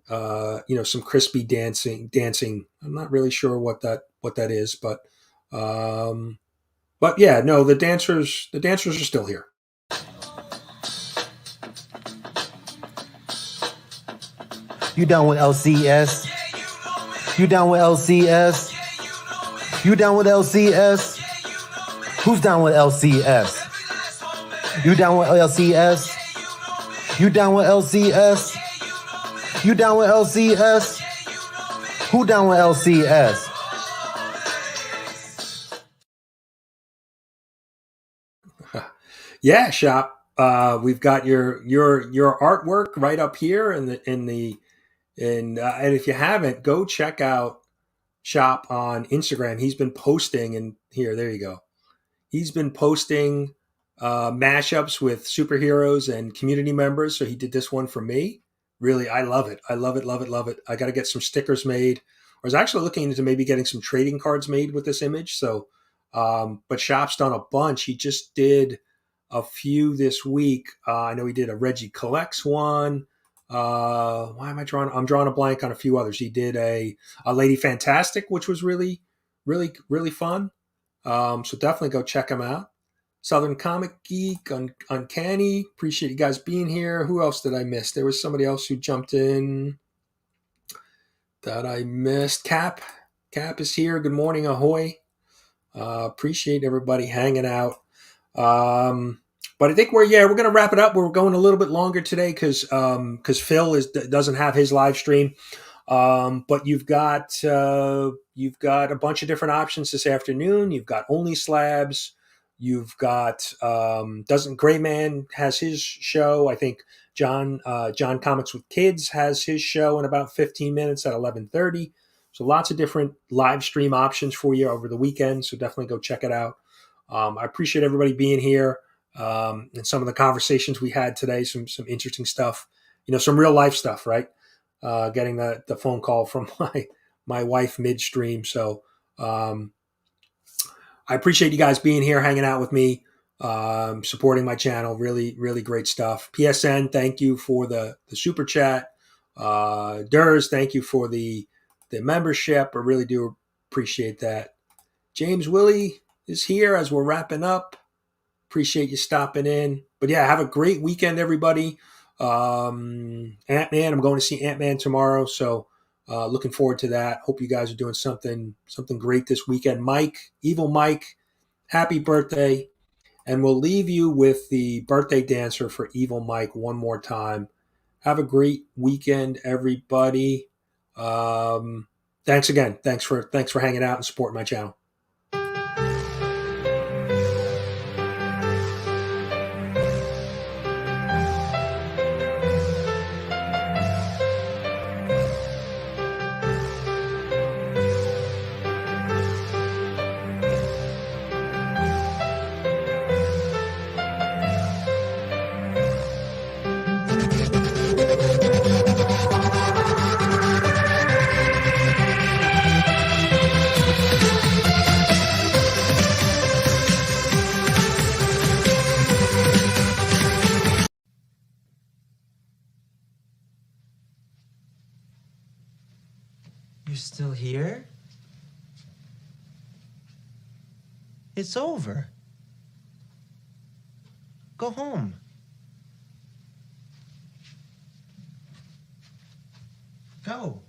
some crispy dancing. I'm not really sure what that is, but yeah, no, the dancers are still here. You down with LCS? You down with LCS? You down with LCS? Who's down with LCS? You down with LCS? You down with LCS? You down with LCS? Who down with LCS? Yeah, Shop. We've got your artwork right up here and if you haven't, go check out Shop on Instagram. He's been posting, and there you go. He's been posting mashups with superheroes and community members. So he did this one for me. Really, I love it. I love it. I got to get some stickers made. I was actually looking into maybe getting some trading cards made with this image. So, but Shop's done a bunch. He just did a few this week. I know he did a Reggie Collects one. Why am I drawing? I'm drawing a blank on a few others. He did a Lady Fantastic, which was really, really, really fun. So definitely go check him out. Southern Comic Geek, Uncanny. Appreciate you guys being here. Who else did I miss? There was somebody else who jumped in that I missed. Cap is here. Good morning, ahoy. Appreciate everybody hanging out. But I think we're going to wrap it up. We're going a little bit longer today because Phil doesn't have his live stream. But you've got a bunch of different options this afternoon. You've got Only Slabs. You've got Doesn't Gray Man has his show. I think John Comics with Kids has his show in about 15 minutes at 11:30. So lots of different live stream options for you over the weekend. So definitely go check it out. I appreciate everybody being here and some of the conversations we had today. Some interesting stuff. Some real life stuff, right? Getting the phone call from my wife midstream. So I appreciate you guys being here, hanging out with me, supporting my channel. Really, really great stuff. PSN, thank you for the super chat. Durs, thank you for the membership. I really do appreciate that. James Willie is here as we're wrapping up. Appreciate you stopping in. But yeah, have a great weekend, everybody. Ant-Man, I'm going to see Ant-Man tomorrow, so looking forward to that. Hope you guys are doing something great this weekend. Mike, Evil Mike, happy birthday. And we'll leave you with the birthday dancer for Evil Mike one more time. Have a great weekend, everybody. Thanks again. Thanks for hanging out and supporting my channel. You're still here? It's over. Go home. Go.